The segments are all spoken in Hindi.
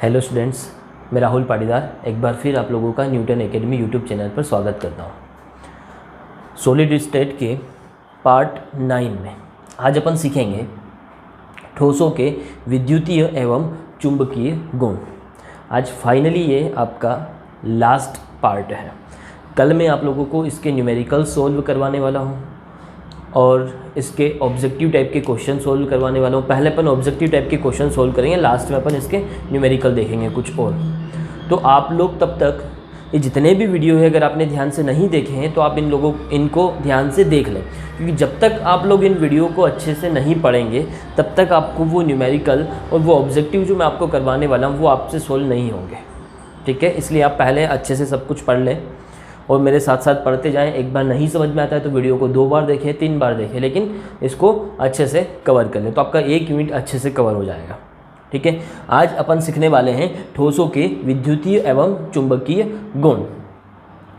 हेलो स्टूडेंट्स, मैं राहुल पाटीदार एक बार फिर आप लोगों का न्यूटन एकेडमी यूट्यूब चैनल पर स्वागत करता हूँ। सॉलिड स्टेट के पार्ट 9 में आज अपन सीखेंगे ठोसों के विद्युतीय एवं चुंबकीय गुण। आज फाइनली ये आपका लास्ट पार्ट है। कल मैं आप लोगों को इसके न्यूमेरिकल सोल्व करवाने वाला हूँ और इसके ऑब्जेक्टिव टाइप के क्वेश्चन सोल्व करवाने वाला हूँ। पहले अपन ऑब्जेक्टिव टाइप के क्वेश्चन सोल्व करेंगे, लास्ट में अपन इसके न्यूमेरिकल देखेंगे कुछ और। तो आप लोग तब तक ये जितने भी वीडियो है अगर आपने ध्यान से नहीं देखे हैं तो आप इनको ध्यान से देख लें, क्योंकि जब तक आप लोग इन वीडियो को अच्छे से नहीं पढ़ेंगे तब तक आपको वो न्यूमेरिकल और वो ऑब्जेक्टिव जो मैं आपको करवाने वाला हूँ वो आपसे सोल्व नहीं होंगे। ठीक है, इसलिए आप पहले अच्छे से सब कुछ पढ़ लें और मेरे साथ साथ पढ़ते जाएं। एक बार नहीं समझ में आता है तो वीडियो को 2 बार देखें, 3 बार देखें, लेकिन इसको अच्छे से कवर कर लें तो आपका 1 यूनिट अच्छे से कवर हो जाएगा। ठीक है, आज अपन सीखने वाले हैं ठोसों के विद्युतीय एवं चुंबकीय गुण,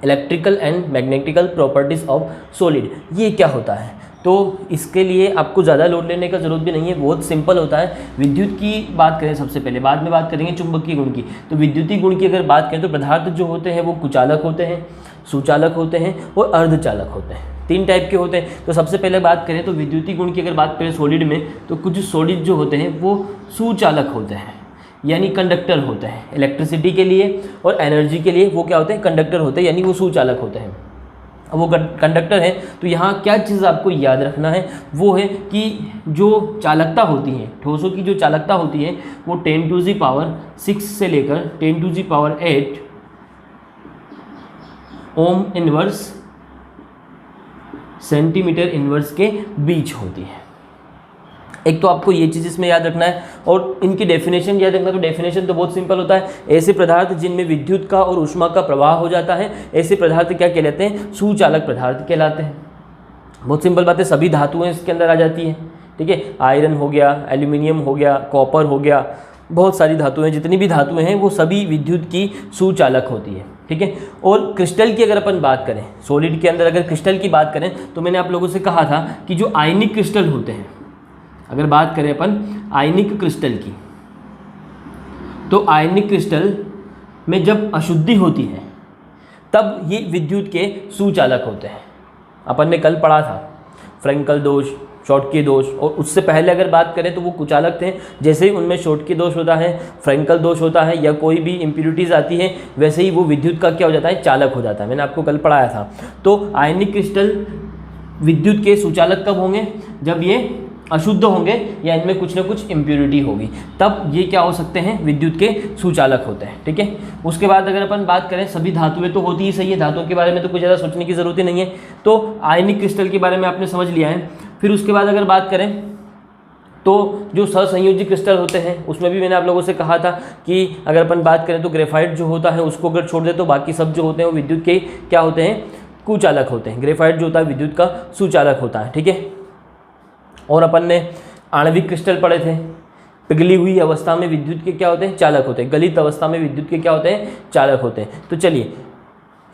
electrical and magnetical properties of solid. ये क्या होता है? तो इसके लिए आपको ज़्यादा लोड लेने का ज़रूरत भी नहीं है, बहुत सिंपल होता है। विद्युत की बात करें सबसे पहले, बाद में बात करेंगे चुंबकीय गुण की। तो विद्युतीय गुण की अगर बात करें तो पदार्थ जो होते हैं वो कुचालक होते हैं, सुचालक होते हैं और अर्धचालक होते हैं। 3 टाइप के होते हैं। तो सबसे पहले बात करें तो विद्युतीय गुण की अगर बात करें सॉलिड में, तो कुछ सॉलिड जो होते हैं वो सुचालक होते हैं, यानी कंडक्टर होते हैं। इलेक्ट्रिसिटी के लिए और एनर्जी के लिए वो क्या होते हैं? कंडक्टर होते हैं, यानी वो सुचालक होते हैं। अब वो कंडक्टर है तो यहाँ क्या चीज़ आपको याद रखना है वो है कि जो चालकता होती है, ठोसों की जो चालकता होती है वो 10⁶ से लेकर 10⁸ ओम इनवर्स सेंटीमीटर इनवर्स के बीच होती है। एक तो आपको ये चीज़ इसमें याद रखना है और इनकी डेफिनेशन याद रखना। तो डेफिनेशन तो बहुत सिंपल होता है। ऐसे पदार्थ जिनमें विद्युत का और ऊष्मा का प्रवाह हो जाता है, ऐसे पदार्थ क्या कहलाते हैं? सुचालक पदार्थ कहलाते हैं। बहुत सिंपल बात है, सभी धातुएं इसके अंदर आ जाती हैं। ठीक है, आयरन हो गया, एल्यूमिनियम हो गया, कॉपर हो गया, बहुत सारी धातुएं, जितनी भी धातुएं हैं वो सभी विद्युत की सुचालक होती है। ठीक है, और क्रिस्टल की अगर अपन बात करें, सॉलिड के अंदर अगर क्रिस्टल की बात करें तो मैंने आप लोगों से कहा था कि जो आयनिक क्रिस्टल होते हैं, अगर बात करें अपन आयनिक क्रिस्टल की, तो आयनिक क्रिस्टल में जब अशुद्धि होती है तब ये विद्युत के सुचालक होते हैं। अपन ने कल पढ़ा था फ्रैंकल दोष, शॉटकी दोष, और उससे पहले अगर बात करें तो वो कुचालक थे। जैसे ही उनमें शॉटकी दोष होता है, फ्रैंकल दोष होता है या कोई भी इम्प्यूरिटीज़ आती है, वैसे ही वो विद्युत का क्या हो जाता है? चालक हो जाता है। मैंने आपको कल पढ़ाया था। तो आयनिक क्रिस्टल विद्युत के सुचालक कब होंगे? जब ये अशुद्ध होंगे या इनमें कुछ ना कुछ इम्प्यूरिटी होगी, तब ये क्या हो सकते हैं? विद्युत के सुचालक होते हैं। ठीक है, उसके बाद अगर अपन बात करें, सभी धातुएं तो होती ही सही है, धातुओं के बारे में तो कुछ ज़्यादा सोचने की ज़रूरत ही नहीं है। तो आयनिक क्रिस्टल के बारे में आपने समझ लिया है। फिर उसके बाद अगर बात करें तो जो सहसंयोजी क्रिस्टल होते हैं उसमें भी मैंने आप लोगों से कहा था कि अगर अपन बात करें तो ग्रेफाइट जो होता है उसको अगर छोड़ दे तो बाकी सब जो होते हैं वो विद्युत के क्या होते हैं? कुचालक होते हैं। ग्रेफाइट जो होता है विद्युत का सुचालक होता है। ठीक है, और अपन ने आणविक क्रिस्टल पढ़े थे। पिघली हुई अवस्था में विद्युत के क्या होते हैं? चालक होते हैं। गलित अवस्था में विद्युत के क्या होते हैं? चालक होते हैं। तो चलिए,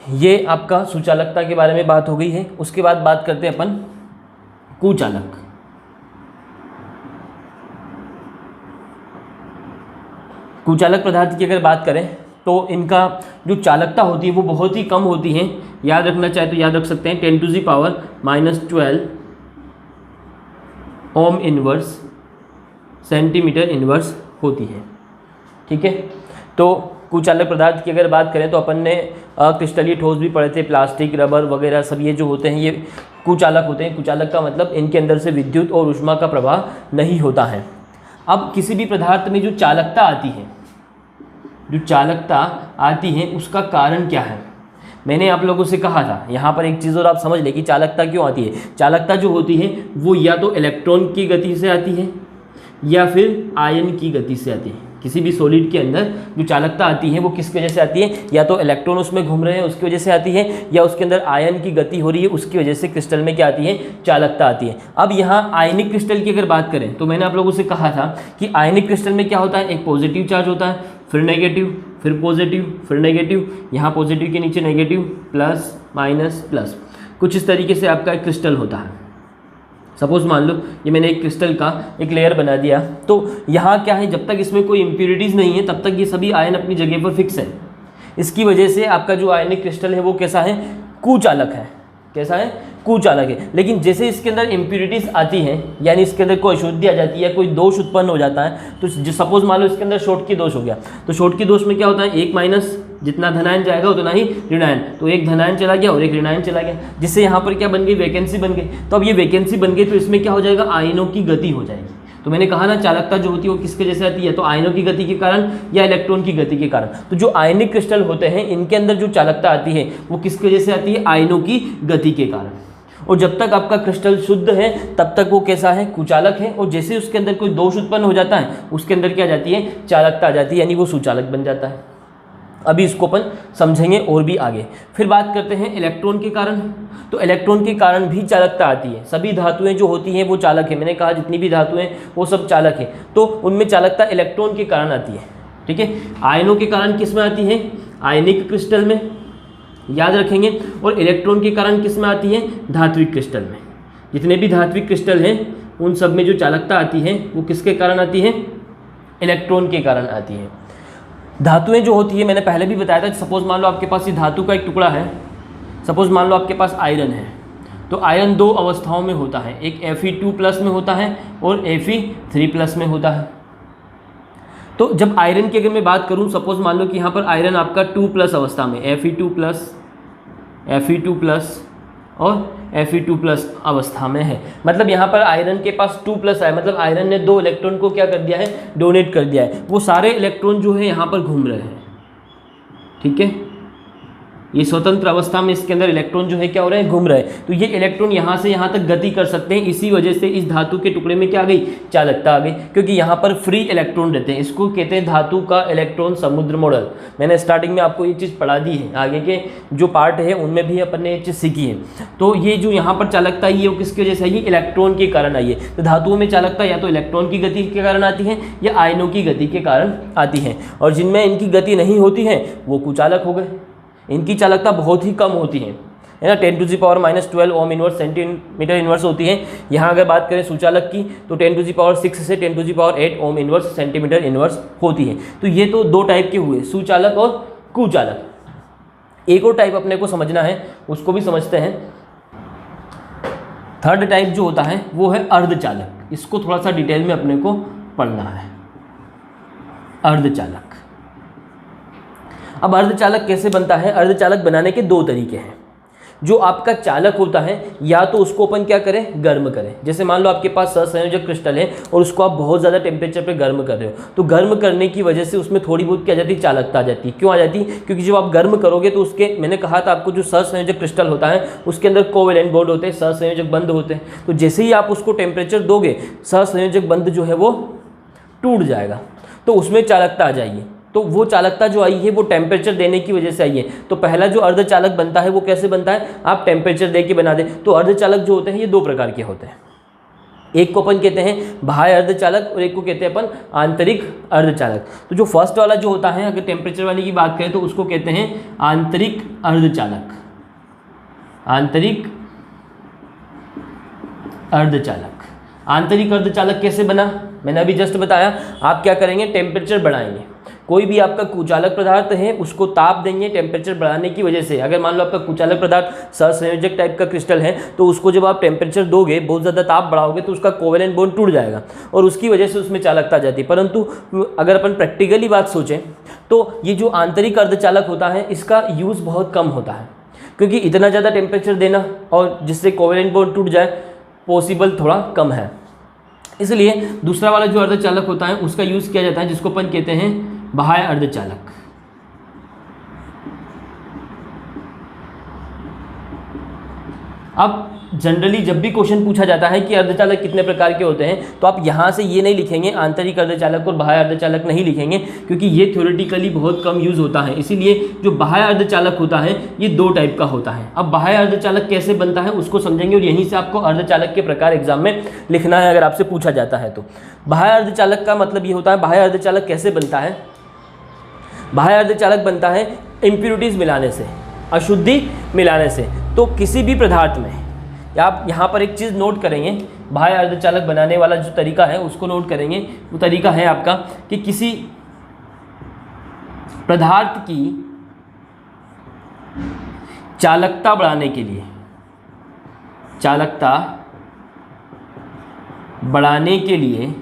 ये आपका सुचालकता के बारे में बात हो गई है। उसके बाद बात करते हैं अपन कुचालक। कुचालक पदार्थ की अगर बात करें तो इनका जो चालकता होती है वो बहुत ही कम होती है। याद रखना चाहे तो याद रख सकते हैं, 10⁻⁻12 ओम इनवर्स सेंटीमीटर इनवर्स होती है। ठीक है, तो कुचालक पदार्थ की अगर बात करें तो अपन ने क्रिस्टलीय ठोस भी पढ़े थे, प्लास्टिक, रबर वगैरह सब ये जो होते हैं ये कुचालक होते हैं। कुचालक का मतलब इनके अंदर से विद्युत और ऊष्मा का प्रवाह नहीं होता है। अब किसी भी पदार्थ में जो चालकता आती है उसका कारण क्या है? मैंने आप लोगों से कहा था, यहाँ पर एक चीज़ और आप समझ लें कि चालकता क्यों आती है। चालकता जो होती है वो या तो इलेक्ट्रॉन की गति से आती है या फिर आयन की गति से आती है। किसी भी सॉलिड के अंदर जो चालकता आती है वो किसकी वजह से आती है? या तो इलेक्ट्रॉन उसमें घूम रहे हैं उसकी वजह से आती है, या उसके अंदर आयन की गति हो रही है उसकी वजह से क्रिस्टल में क्या आती है? चालकता आती है। अब यहाँ आयनिक क्रिस्टल की अगर बात करें तो मैंने आप लोगों से कहा था कि आयनिक क्रिस्टल में क्या होता है? एक पॉजिटिव चार्ज होता है, फिर नेगेटिव, फिर पॉजिटिव, फिर नेगेटिव, यहाँ पॉजिटिव के नीचे नेगेटिव, प्लस माइनस प्लस, कुछ इस तरीके से आपका एक क्रिस्टल होता है। सपोज मान लो ये मैंने एक क्रिस्टल का एक लेयर बना दिया, तो यहाँ क्या है, जब तक इसमें कोई इम्प्योरिटीज़ नहीं है तब तक ये सभी आयन अपनी जगह पर फिक्स है। इसकी वजह से आपका जो आयनिक क्रिस्टल है वो कैसा है, कुचालक है। कैसा है, कुचालक है। लेकिन जैसे इसके अंदर इम्प्योरिटीज़ आती हैं, यानी इसके अंदर कोई अशुद्धि आ जाती है, कोई दोष उत्पन्न हो जाता है, तो सपोज मान लो इसके अंदर शॉर्ट की दोष हो गया, तो शॉर्ट की दोष में क्या होता है, एक माइनस, जितना धनायन जाएगा उतना ही ऋणायन, तो एक धनायन चला गया और एक ऋणायन चला गया, जिससे यहाँ पर क्या बन गई, वैकेंसी बन गई। तो अब ये वैकेंसी बन गई तो इसमें क्या हो जाएगा, आयनों की गति हो जाएगी। तो मैंने कहा ना चालकता जो होती है वो किसके जैसे आती है, तो आयनों की गति के कारण या इलेक्ट्रॉन की गति के कारण। तो जो आयनिक क्रिस्टल होते हैं इनके अंदर जो चालकता आती है वो किसके जैसे आती है, आयनों की गति के कारण। और जब तक आपका क्रिस्टल शुद्ध है तब तक वो कैसा है, कुचालक है। और जैसे उसके अंदर कोई दोष उत्पन्न हो जाता है उसके अंदर क्या जाती है, चालकता आ जाती है, यानी वो सुचालक बन जाता है। अभी इसको अपन समझेंगे और भी आगे। फिर बात करते हैं इलेक्ट्रॉन के कारण। तो इलेक्ट्रॉन के कारण भी चालकता आती है। सभी धातुएं जो होती हैं वो चालक है, मैंने कहा जितनी भी धातुएं वो सब चालक है, तो उनमें चालकता इलेक्ट्रॉन के कारण आती है। ठीक है, आयनों के कारण किस में आती है, आयनिक क्रिस्टल में, याद रखेंगे। और इलेक्ट्रॉन के कारण किस में आती है, धात्विक क्रिस्टल में। जितने भी धात्विक क्रिस्टल हैं उन सब में जो चालकता आती है वो किसके कारण आती है, इलेक्ट्रॉन के कारण आती है। धातुएं जो होती है मैंने पहले भी बताया था, सपोज मान लो आपके पास ये धातु का एक टुकड़ा है, सपोज मान लो आपके पास आयरन है, तो आयरन दो अवस्थाओं में होता है, एक Fe2+ में होता है और Fe3+ में होता है। तो जब आयरन की अगर मैं बात करूं, सपोज मान लो कि यहाँ पर आयरन आपका 2+ अवस्था में, Fe2+ और Fe2+ अवस्था में है, मतलब यहाँ पर आयरन के पास 2+ है, मतलब आयरन ने 2 इलेक्ट्रॉन को क्या कर दिया है, डोनेट कर दिया है। वो सारे इलेक्ट्रॉन जो है यहाँ पर घूम रहे हैं। ठीक है, ये स्वतंत्र अवस्था में इसके अंदर इलेक्ट्रॉन जो है क्या हो रहे हैं, घूम रहे हैं। तो ये इलेक्ट्रॉन यहाँ से यहाँ तक गति कर सकते हैं, इसी वजह से इस धातु के टुकड़े में क्या आ गई, चालकता आ गई, क्योंकि यहाँ पर फ्री इलेक्ट्रॉन रहते हैं। इसको कहते हैं धातु का इलेक्ट्रॉन समुद्र मॉडल। मैंने स्टार्टिंग में आपको ये चीज़ पढ़ा दी है, आगे के जो पार्ट है उनमें भी अपन ने ये चीज़ सीखी है। तो ये जो यहाँ पर चालकता आई है वो किसकी वजह से आई है, इलेक्ट्रॉन के कारण आई है। तो धातुओं में चालकता या तो इलेक्ट्रॉन की गति के कारण आती है या आयनों की गति के कारण आती है, और जिनमें इनकी गति नहीं होती है वो कुचालक हो गए। इनकी चालकता बहुत ही कम होती है ना, 10⁻⁻12 ओम इनवर्स सेंटीमीटर इनवर्स होती है। यहाँ अगर बात करें सुचालक की तो 10⁶ से 10⁸ ओम इनवर्स सेंटीमीटर इनवर्स होती है। तो ये तो दो टाइप के हुए, सुचालक और कुचालक। एक और टाइप अपने को समझना है, उसको भी समझते हैं। थर्ड टाइप जो होता है वो है अर्धचालक। इसको थोड़ा सा डिटेल में अपने को पढ़ना है, अर्धचालक। अब अर्धचालक कैसे बनता है, अर्धचालक बनाने के दो तरीके हैं। जो आपका चालक होता है या तो उसको अपन क्या करें, गर्म करें। जैसे मान लो आपके पास सहसंयोजक क्रिस्टल है और उसको आप बहुत ज़्यादा टेम्परेचर पे गर्म कर रहे हो, तो गर्म करने की वजह से उसमें थोड़ी बहुत क्या जाती है, चालकता आ जाती है। क्यों आ जाती है, क्योंकि जब आप गर्म करोगे तो उसके, मैंने कहा था आपको, जो सहसंयोजक क्रिस्टल होता है उसके अंदर कोवेलेंट बॉन्ड होते हैं, सहसंयोजक बंध होते हैं। तो जैसे ही आप उसको टेम्परेचर दोगे सहसंयोजक बंध जो है वो टूट जाएगा, तो उसमें चालकता आ जाएगी। तो वो चालकता जो आई है वो टेम्परेचर देने की वजह से आई है। तो पहला जो अर्धचालक बनता है वो कैसे बनता है, आप टेम्परेचर दे के बना दें। तो अर्धचालक जो होते हैं ये दो प्रकार के होते हैं, एक को अपन कहते हैं बाह्य अर्धचालक और एक को कहते हैं अपन आंतरिक अर्धचालक। तो जो फर्स्ट वाला जो होता है, अगर टेम्परेचर वाली की बात करें तो उसको कहते हैं आंतरिक अर्धचालक। आंतरिक अर्धचालक, आंतरिक अर्धचालक कैसे बना, मैंने अभी जस्ट बताया। आप क्या करेंगे, टेम्परेचर बढ़ाएंगे। कोई भी आपका कुचालक पदार्थ है उसको ताप देंगे टेम्परेचर बढ़ाने की वजह से। अगर मान लो आपका कुचालक पदार्थ सहसंयोजक टाइप का क्रिस्टल है तो उसको जब आप टेम्परेचर दोगे, बहुत ज़्यादा ताप बढ़ाओगे, तो उसका कोवेलेंट बॉन्ड टूट जाएगा और उसकी वजह से उसमें चालकता आ जाती है। परंतु अगर अपन प्रैक्टिकली बात सोचें तो ये जो आंतरिक अर्धचालक होता है इसका यूज़ बहुत कम होता है, क्योंकि इतना ज़्यादा टेम्परेचर देना और जिससे कोवेलेंट बॉन्ड टूट जाए पॉसिबल थोड़ा कम है। इसलिए दूसरा वाला जो अर्धचालक होता है उसका यूज़ किया जाता है, जिसको अपन कहते हैं बाह्य अर्धचालक। अब जनरली जब भी क्वेश्चन पूछा जाता है कि अर्धचालक कितने प्रकार के होते हैं, तो आप यहाँ से ये नहीं लिखेंगे आंतरिक अर्धचालक और बाह्य अर्धचालक नहीं लिखेंगे, क्योंकि ये थ्योरेटिकली बहुत कम यूज़ होता है। इसीलिए जो बाह्य अर्धचालक होता है ये दो टाइप का होता है। अब बाह्य अर्धचालक कैसे बनता है उसको समझेंगे, और यहीं से आपको अर्धचालक के प्रकार एग्जाम में लिखना है अगर आपसे पूछा जाता है तो। बाह्य अर्धचालक का मतलब ये होता है, बाह्य अर्धचालक कैसे बनता है, बाह्य अर्धचालक बनता है इम्प्योरिटीज़ मिलाने से, अशुद्धि मिलाने से। तो किसी भी पदार्थ में आप यहाँ पर एक चीज़ नोट करेंगे बाह्य अर्धचालक बनाने वाला जो तरीका है उसको नोट करेंगे। वो तरीका है आपका कि किसी पदार्थ की चालकता बढ़ाने के लिए, चालकता बढ़ाने के लिए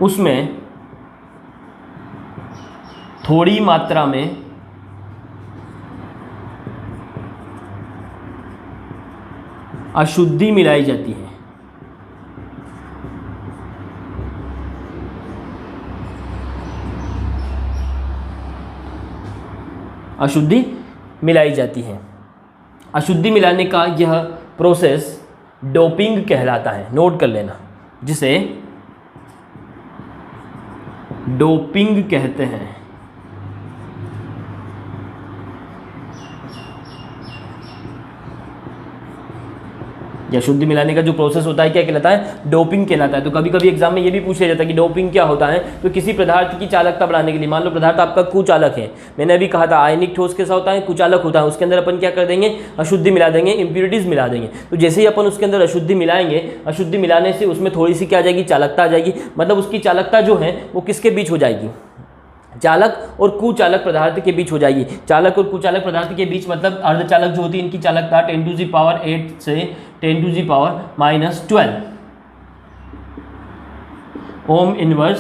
उसमें थोड़ी मात्रा में अशुद्धि मिलाई जाती है। अशुद्धि मिलाई जाती है। अशुद्धि मिलाने का यह प्रोसेस डोपिंग कहलाता है, नोट कर लेना, जिसे डोपिंग कहते हैं। या शुद्धि मिलाने का जो प्रोसेस होता है क्या कहलाता है? डोपिंग कहलाता है। तो कभी कभी एग्जाम में ये भी पूछा जाता है कि डोपिंग क्या होता है। तो किसी पदार्थ की चालकता बढ़ाने के लिए, मान लो पदार्थ आपका कुचालक है, मैंने अभी कहा था आयनिक ठोस कैसा होता है, कुचालक होता है, उसके अंदर अपन क्या कर देंगे? अशुद्धि मिला देंगे, इंप्योरिटीज मिला देंगे। तो जैसे ही अपन उसके अंदर अशुद्धि मिलाएंगे, अशुद्धि मिलाने से उसमें थोड़ी सी क्या आ जाएगी? चालकता आ जाएगी। मतलब उसकी चालकता जो है वो किसके बीच हो जाएगी? चालक और कुचालक पदार्थ के बीच हो जाएगी। चालक और कुचालक पदार्थ के बीच मतलब अर्धचालक जो होती है इनकी चालकता 10⁻8 से 10⁻⁻12 ओम इनवर्स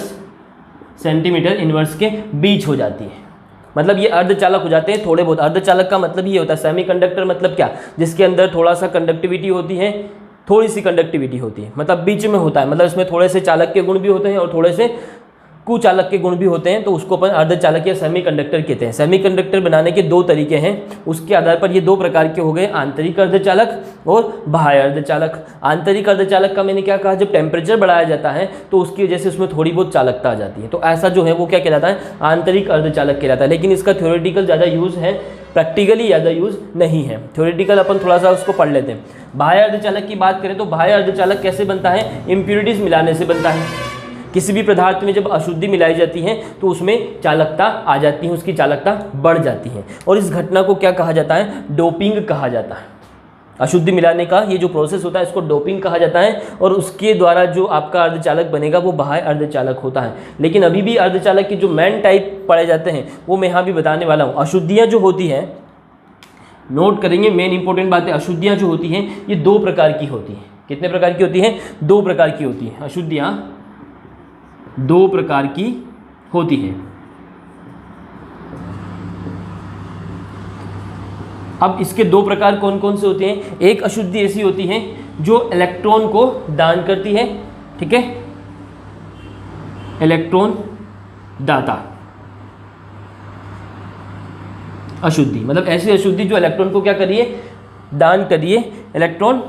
सेंटीमीटर इनवर्स के बीच हो जाती है। मतलब ये अर्धचालक हो जाते हैं थोड़े बहुत। अर्धचालक का मतलब ये होता है, सेमीकंडक्टर मतलब क्या? जिसके अंदर थोड़ा सा कंडक्टिविटी होती है, थोड़ी सी कंडक्टिविटी होती है, मतलब बीच में होता है। मतलब इसमें थोड़े से चालक के गुण भी होते हैं और थोड़े से कुचालक के गुण भी होते हैं। तो उसको अपन अर्धचालक या सेमीकंडक्टर कहते हैं। सेमीकंडक्टर बनाने के दो तरीके हैं, उसके आधार पर ये दो प्रकार के हो गए, आंतरिक अर्धचालक और बाह्य अर्धचालक। आंतरिक अर्धचालक का मैंने क्या कहा? जब टेम्परेचर बढ़ाया जाता है तो उसकी वजह से उसमें थोड़ी बहुत चालकता आ जाती है। तो ऐसा जो है वो क्या कहलाता है? आंतरिक अर्धचालक कहलाता है। लेकिन इसका थ्योरेटिकल ज़्यादा यूज़ है, प्रैक्टिकली ज़्यादा यूज़ नहीं है। थ्योरेटिकल अपन थोड़ा सा उसको पढ़ लेते हैं। बाह्य अर्धचालक की बात करें तो बाह्य अर्धचालक कैसे बनता है? इम्प्योरिटीज़ मिलाने से बनता है। किसी भी पदार्थ में जब अशुद्धि मिलाई जाती है तो उसमें चालकता आ जाती है, उसकी चालकता बढ़ जाती है। और इस घटना को क्या कहा जाता है? डोपिंग कहा जाता है। अशुद्धि मिलाने का ये जो प्रोसेस होता है इसको डोपिंग कहा जाता है। और उसके द्वारा जो आपका अर्धचालक बनेगा वो बाह्य अर्धचालक होता है। लेकिन अभी भी अर्धचालक के जो मेन टाइप पढ़े जाते हैं वो मैं यहाँ भी बताने वाला हूँ। अशुद्धियाँ जो होती हैं, नोट करेंगे, मेन इंपॉर्टेंट बात है, अशुद्धियाँ जो होती हैं ये दो प्रकार की होती हैं। कितने प्रकार की होती हैं? दो प्रकार की होती हैं। अशुद्धियाँ दो प्रकार की होती है। अब इसके दो प्रकार कौन कौन से होते हैं? एक अशुद्धि ऐसी होती है जो इलेक्ट्रॉन को दान करती है, ठीक है, इलेक्ट्रॉन दाता अशुद्धि। मतलब ऐसी अशुद्धि जो इलेक्ट्रॉन को क्या करिए? दान करिए, इलेक्ट्रॉन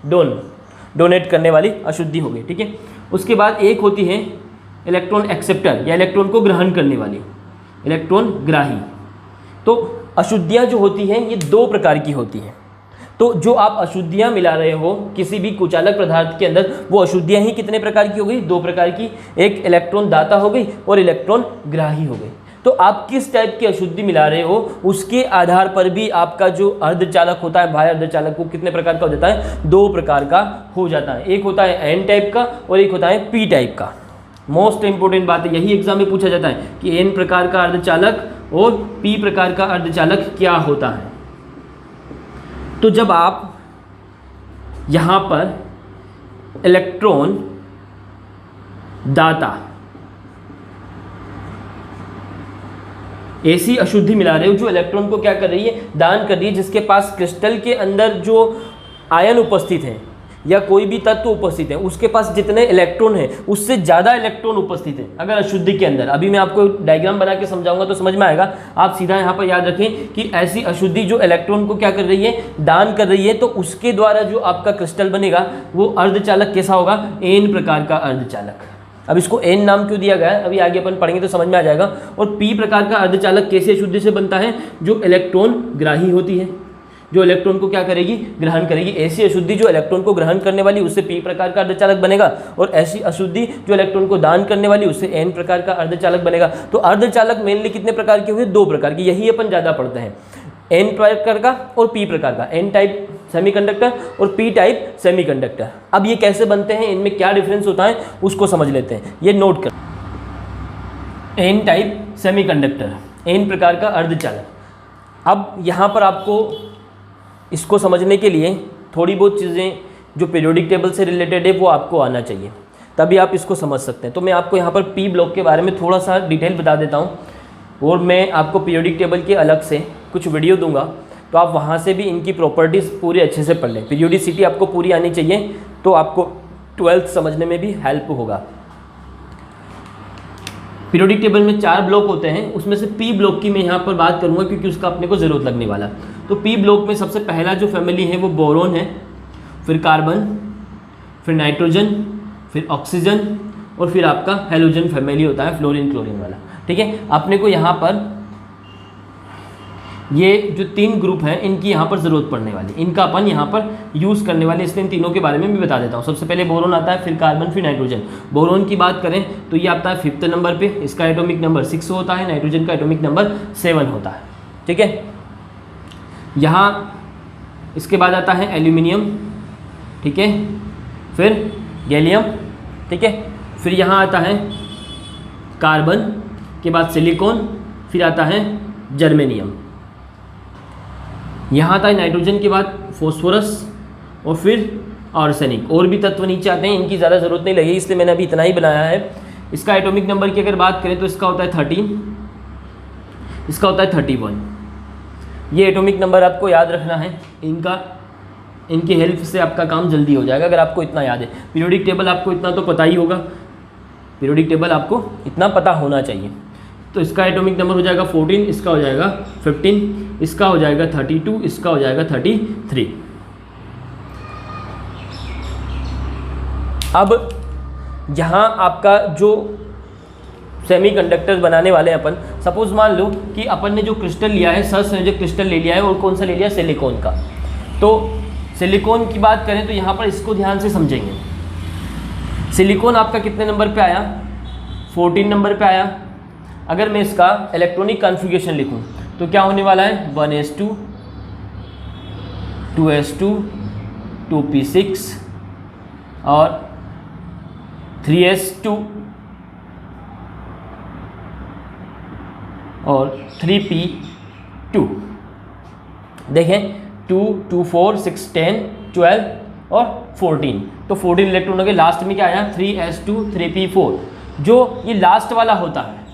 डोनेट करने वाली अशुद्धि हो गई, ठीक है। उसके बाद एक होती है इलेक्ट्रॉन एक्सेप्टर या इलेक्ट्रॉन को ग्रहण करने वाली, इलेक्ट्रॉन ग्राही। तो अशुद्धियाँ जो होती हैं ये दो प्रकार की होती हैं। तो जो आप अशुद्धियाँ मिला रहे हो किसी भी कुचालक पदार्थ के अंदर, वो अशुद्धियाँ ही कितने प्रकार की हो गई? दो प्रकार की। एक इलेक्ट्रॉन दाता हो गई और इलेक्ट्रॉन ग्राही हो गई। तो आप किस टाइप की अशुद्धि मिला रहे हो उसके आधार पर भी आपका जो अर्धचालक होता है, बाह्य अर्धचालक, वो कितने प्रकार का हो जाता है? दो प्रकार का हो जाता है। एक होता है एन टाइप का और एक होता है पी टाइप का। मोस्ट इंपोर्टेंट बात है, यही एग्जाम में पूछा जाता है कि एन प्रकार का अर्धचालक और पी प्रकार का अर्धचालक क्या होता है। तो जब आप यहाँ पर इलेक्ट्रॉन दाता ऐसी अशुद्धि मिला रहे हो जो इलेक्ट्रॉन को क्या कर रही है? दान कर रही है, जिसके पास क्रिस्टल के अंदर जो आयन उपस्थित है या कोई भी तत्व उपस्थित है उसके पास जितने इलेक्ट्रॉन है उससे ज़्यादा इलेक्ट्रॉन उपस्थित है अगर अशुद्धि के अंदर। अभी मैं आपको डायग्राम बना के समझाऊंगा तो समझ में आएगा। आप सीधा यहाँ पर याद रखें कि ऐसी अशुद्धि जो इलेक्ट्रॉन को क्या कर रही है? दान कर रही है। तो उसके द्वारा जो आपका क्रिस्टल बनेगा वो अर्धचालक कैसा होगा? एन प्रकार का अर्धचालक। अब इसको एन नाम क्यों दिया गया है अभी आगे अपन पढ़ेंगे तो समझ में आ जाएगा। और पी प्रकार का अर्धचालक कैसी अशुद्धि से बनता है? जो इलेक्ट्रॉन ग्राही होती है, जो इलेक्ट्रॉन को क्या करेगी? ग्रहण करेगी। ऐसी अशुद्धि जो इलेक्ट्रॉन को ग्रहण करने वाली उससे पी प्रकार का अर्धचालक बनेगा, और ऐसी अशुद्धि जो इलेक्ट्रॉन को दान करने वाली उससे एन प्रकार का अर्धचालक बनेगा। तो अर्धचालक मेनली कितने प्रकार के हुए? दो प्रकार के। यही अपन ज़्यादा पढ़ते हैं, एन प्रकार का और पी प्रकार का। एन टाइप सेमीकंडक्टर और पी टाइप सेमीकंडक्टर। अब ये कैसे बनते हैं, इनमें क्या डिफरेंस होता है उसको समझ लेते हैं। ये नोट कर, एन टाइप सेमीकंडक्टर, एन प्रकार का अर्धचालक। अब यहाँ पर आपको इसको समझने के लिए थोड़ी बहुत चीज़ें जो पीरियोडिक टेबल से रिलेटेड है वो आपको आना चाहिए, तभी आप इसको समझ सकते हैं। तो मैं आपको यहाँ पर पी ब्लॉक के बारे में थोड़ा सा डिटेल बता देता हूँ, और मैं आपको पीरियोडिक टेबल के अलग से कुछ वीडियो दूंगा, तो आप वहाँ से भी इनकी प्रॉपर्टीज़ पूरी अच्छे से पढ़ लें। पीरियोडिसिटी आपको पूरी आनी चाहिए, तो आपको 12th समझने में भी हेल्प होगा। पीरियोडिक टेबल में 4 ब्लॉक होते हैं, उसमें से पी ब्लॉक की मैं यहाँ पर बात करूँगा क्योंकि उसका अपने को ज़रूरत लगने वाला। तो पी ब्लॉक में सबसे पहला जो फैमिली है वो बोरोन है, फिर कार्बन, फिर नाइट्रोजन, फिर ऑक्सीजन, और फिर आपका हेलोजन फैमिली होता है, फ्लोरीन क्लोरीन वाला। ठीक है, अपने को यहाँ पर ये जो 3 ग्रुप हैं इनकी यहाँ पर ज़रूरत पड़ने वाली, इनका अपन यहाँ पर यूज़ करने वाले, इसलिए इन तीनों के बारे में भी बता देता हूँ। सबसे पहले बोरोन आता है, फिर कार्बन, फिर नाइट्रोजन। बोरोन की बात करें तो ये आता है 5th नंबर पे, इसका एटॉमिक नंबर 6 होता है, नाइट्रोजन का एटॉमिक नंबर 7 होता है। ठीक है, यहाँ इसके बाद आता है एल्यूमिनियम, ठीक है, फिर गैलियम, ठीक है, फिर यहाँ आता है कार्बन के बाद सिलिकॉन, फिर आता है जर्मेनियम। यहाँ आता है नाइट्रोजन के बाद फॉस्फोरस और फिर आर्सेनिक। और भी तत्व नीचे आते हैं, इनकी ज़्यादा ज़रूरत नहीं लगी इसलिए मैंने अभी इतना ही बनाया है। इसका एटॉमिक नंबर की अगर बात करें तो इसका होता है 13, इसका होता है 31। ये एटॉमिक नंबर आपको याद रखना है, इनकी हेल्प से आपका काम जल्दी हो जाएगा अगर आपको इतना याद है। पीरियोडिक टेबल आपको इतना तो पता ही होगा, पीरियोडिक टेबल आपको इतना पता होना चाहिए। तो इसका एटॉमिक नंबर हो जाएगा 14, इसका हो जाएगा 15, इसका हो जाएगा 32, इसका हो जाएगा 33। अब यहाँ आपका जो सेमीकंडक्टर बनाने वाले हैं अपन, सपोज मान लो कि अपन ने जो क्रिस्टल लिया है, सहसंयोजक क्रिस्टल ले लिया है, और कौन सा ले लिया, सिलिकॉन का। तो सिलिकॉन की बात करें तो यहाँ पर इसको ध्यान से समझेंगे। सिलिकॉन आपका कितने नंबर पे आया, 14 नंबर पे आया। अगर मैं इसका इलेक्ट्रॉनिक कॉन्फ़िगरेशन लिखूँ तो क्या होने वाला है, 1s2, 2s2, 2p6 और 3s2 और 3p2। देखें 2, 2, 4, 6, 10, 12 और 14। तो 14 इलेक्ट्रॉनों के लास्ट में क्या आया, 3s2, 3p4। जो ये लास्ट वाला होता है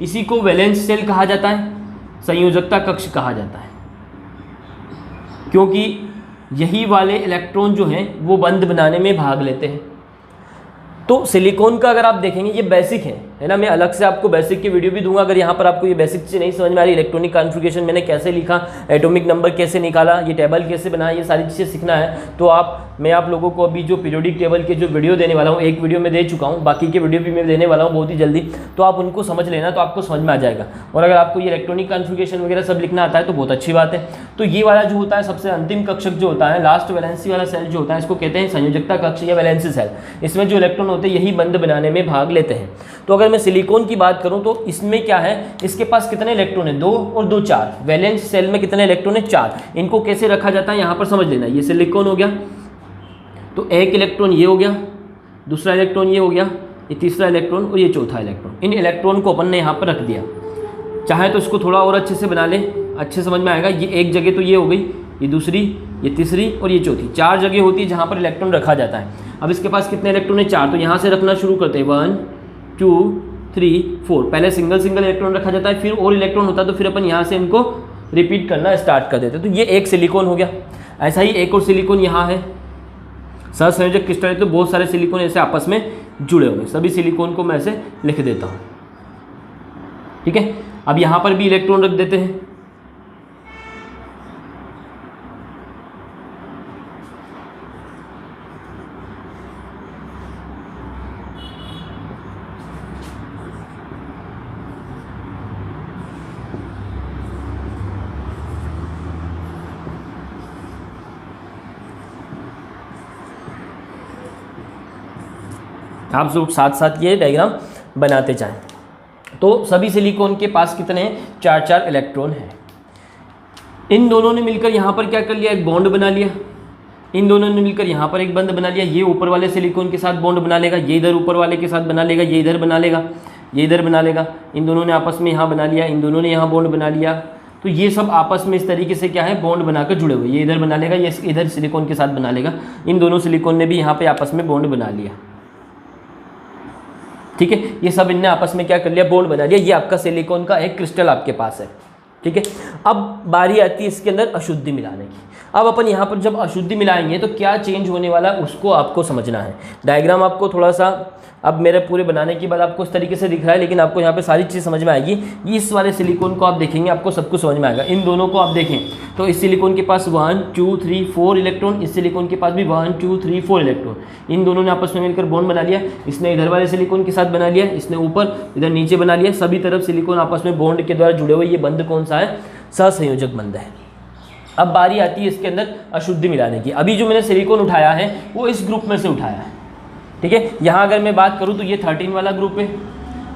इसी को वैलेंस शेल कहा जाता है, संयोजकता कक्ष कहा जाता है, क्योंकि यही वाले इलेक्ट्रॉन जो हैं वो बंध बनाने में भाग लेते हैं। तो सिलिकॉन का अगर आप देखेंगे ये बेसिक है ना, मैं अलग से आपको बेसिक की वीडियो भी दूंगा। अगर यहाँ पर आपको ये बेसिक चीज़ नहीं समझ में आ रही, इलेक्ट्रॉनिक कॉन्फ़िगरेशन मैंने कैसे लिखा, एटॉमिक नंबर कैसे निकाला, ये टेबल कैसे बनाया, ये सारी चीज़ें सीखना है, तो मैं आप लोगों को अभी जो पीरियोडिक टेबल के जो वीडियो देने वाला हूँ, एक वीडियो में दे चुका हूँ, बाकी के वीडियो भी मैं देने वाला हूँ बहुत ही जल्दी, तो आप उनको समझ लेना, तो आपको समझ में आ जाएगा। और अगर आपको ये इलेक्ट्रॉनिक कॉन्फ़िगरेशन वगैरह सब लिखना आता है तो बहुत अच्छी बात है। तो ये वाला जो होता है सबसे अंतिम कक्षक जो होता है, लास्ट वैलेंसी वाला सेल जो होता है, इसको कहते हैं संयोजकता कक्ष या वैलेंसी सेल। इसमें जो इलेक्ट्रॉन होते हैं यही बंध बनाने में भाग लेते हैं। तो अगर मैं सिलिकॉन की बात करूं तो इसमें क्या है, इसके पास कितने इलेक्ट्रॉन है, 2 और 2 4। वैलेंस सेल में कितने इलेक्ट्रॉन है, 4। इनको कैसे रखा जाता है यहाँ पर समझ लेना। ये सिलिकॉन हो गया तो एक इलेक्ट्रॉन ये हो गया, दूसरा इलेक्ट्रॉन ये हो गया, ये तीसरा इलेक्ट्रॉन और ये चौथा इलेक्ट्रॉन। इन इलेक्ट्रॉन को अपन ने यहाँ पर रख दिया। चाहे तो इसको थोड़ा और अच्छे से बना ले, अच्छे समझ में आएगा। ये एक जगह तो ये हो गई, ये दूसरी, ये तीसरी और ये चौथी, 4 जगह होती है जहाँ पर इलेक्ट्रॉन रखा जाता है। अब इसके पास कितने इलेक्ट्रॉन है, 4। तो यहाँ से रखना शुरू करते हैं, 1 2 3 4। पहले सिंगल इलेक्ट्रॉन रखा जाता है, फिर और इलेक्ट्रॉन होता है तो फिर अपन यहाँ से इनको रिपीट करना स्टार्ट कर देते हैं। तो ये एक सिलिकॉन हो गया। ऐसा ही एक और सिलिकॉन यहाँ है, सहसंयोजक क्रिस्टल है, तो बहुत सारे सिलिकॉन ऐसे आपस में जुड़े हुए। सभी सिलिकॉन को मैं ऐसे लिख देता हूँ, ठीक है। अब यहाँ पर भी इलेक्ट्रॉन रख देते हैं। आप लोग साथ साथ ये डायग्राम बनाते जाएं। तो सभी सिलिकॉन के पास कितने हैं, 4 4 इलेक्ट्रॉन हैं। इन दोनों ने मिलकर यहाँ पर क्या कर लिया, एक बॉन्ड बना लिया। इन दोनों ने मिलकर यहाँ पर एक बंध बना लिया, ये ऊपर वाले सिलिकॉन के साथ बॉन्ड बना लेगा, ये इधर ऊपर वाले के साथ बना लेगा, ये इधर बना लेगा, ये इधर बना लेगा, इन दोनों ने आपस में यहाँ बना लिया, इन दोनों ने यहाँ बॉन्ड बना लिया। तो ये सब आपस में इस तरीके से क्या है, बॉन्ड बनाकर जुड़े हुए, ये इधर बना लेगा, ये इधर सिलिकॉन के साथ बना लेगा, इन दोनों सिलिकॉन ने भी यहाँ पे आपस में बॉन्ड बना लिया। ठीक है, ये सब इनने आपस में क्या कर लिया, बॉन्ड बना लिया। ये आपका सिलिकॉन का एक क्रिस्टल आपके पास है। ठीक है, अब बारी आती है इसके अंदर अशुद्धि मिलाने की। अब अपन यहाँ पर जब अशुद्धि मिलाएंगे तो क्या चेंज होने वाला है उसको आपको समझना है। डायग्राम आपको थोड़ा सा अब मेरे पूरे बनाने के बाद आपको इस तरीके से दिख रहा है, लेकिन आपको यहाँ पे सारी चीज़ समझ में आएगी। इस वाले सिलिकॉन को आप देखेंगे, आपको सब कुछ समझ में आएगा। इन दोनों को आप देखें तो इस सिलिकॉन के पास 1 2 3 4 इलेक्ट्रॉन, इस सिलिकॉन के पास भी 1 2 3 4 इलेक्ट्रॉन। इन दोनों ने आपस में मिलकर बॉन्ड बना लिया। इसने इधर वाले सिलिकॉन के साथ बना लिया, इसने ऊपर इधर नीचे बना लिया। सभी तरफ सिलिकॉन आपस में बॉन्ड के द्वारा जुड़े हुए। ये बंध कौन सा है, सहसंयोजक बंध है। अब बारी आती है इसके अंदर अशुद्धि मिलाने की। अभी जो मैंने सिलिकॉन उठाया है वो इस ग्रुप में से उठाया है। ठीक है, यहाँ अगर मैं बात करूँ तो ये 13 वाला ग्रुप है,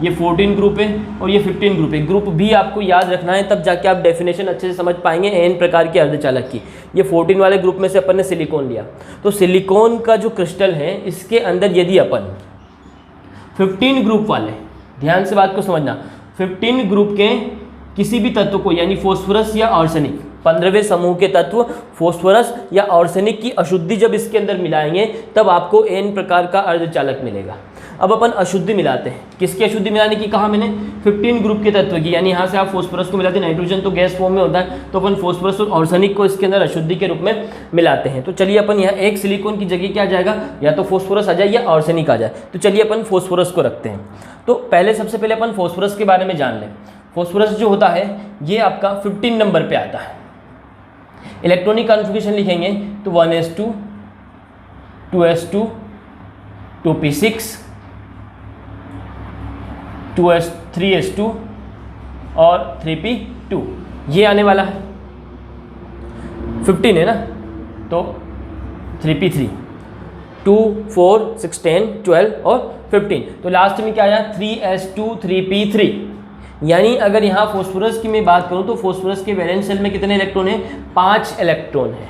ये 14 ग्रुप है और ये 15 ग्रुप है। ग्रुप भी आपको याद रखना है, तब जाके आप डेफिनेशन अच्छे से समझ पाएंगे एन प्रकार के अर्धचालक की। ये 14 वाले ग्रुप में से अपन ने सिलिकॉन लिया, तो सिलिकॉन का जो क्रिस्टल है इसके अंदर यदि अपन 15 ग्रुप वाले, ध्यान से बात को समझना, 15 ग्रुप के किसी भी तत्व को यानी फॉस्फोरस या आर्सेनिक, 15वें समूह के तत्व फॉस्फोरस या आर्सेनिक की अशुद्धि जब इसके अंदर मिलाएंगे तब आपको एन प्रकार का अर्धचालक मिलेगा। अब अपन अशुद्धि मिलाते हैं। किसकी अशुद्धि मिलाने की कहा मैंने, 15 ग्रुप के तत्व की। यानी यहाँ से आप फॉस्फोरस को मिलाते हैं, नाइट्रोजन तो गैस फॉर्म में होता है, तो अपन फॉस्फोरस और आर्सेनिक को इसके अंदर अशुद्धि के रूप में मिलाते हैं। तो चलिए अपन यहाँ एक सिलिकॉन की जगह क्या आ जाएगा, या तो फॉस्फोरस आ जाए या आर्सेनिक आ जाए। तो चलिए अपन फॉस्फोरस को रखते हैं। तो पहले सबसे पहले अपन फॉस्फोरस के बारे में जान लें। फॉस्फोरस जो होता है ये आपका 15 नंबर पे आता है। इलेक्ट्रॉनिक कॉन्फ़िगरेशन लिखेंगे तो 1s2 2s2 2p6 3s2 और 3p2 ये आने वाला है। 15 है ना, तो 3p3 2 4 16 12 और 15, तो लास्ट में क्या आया 3s2 3p3। यानी अगर यहाँ फॉस्फोरस की मैं बात करूँ तो फॉस्फोरस के वैलेंस शेल में कितने इलेक्ट्रॉन हैं, 5 इलेक्ट्रॉन हैं।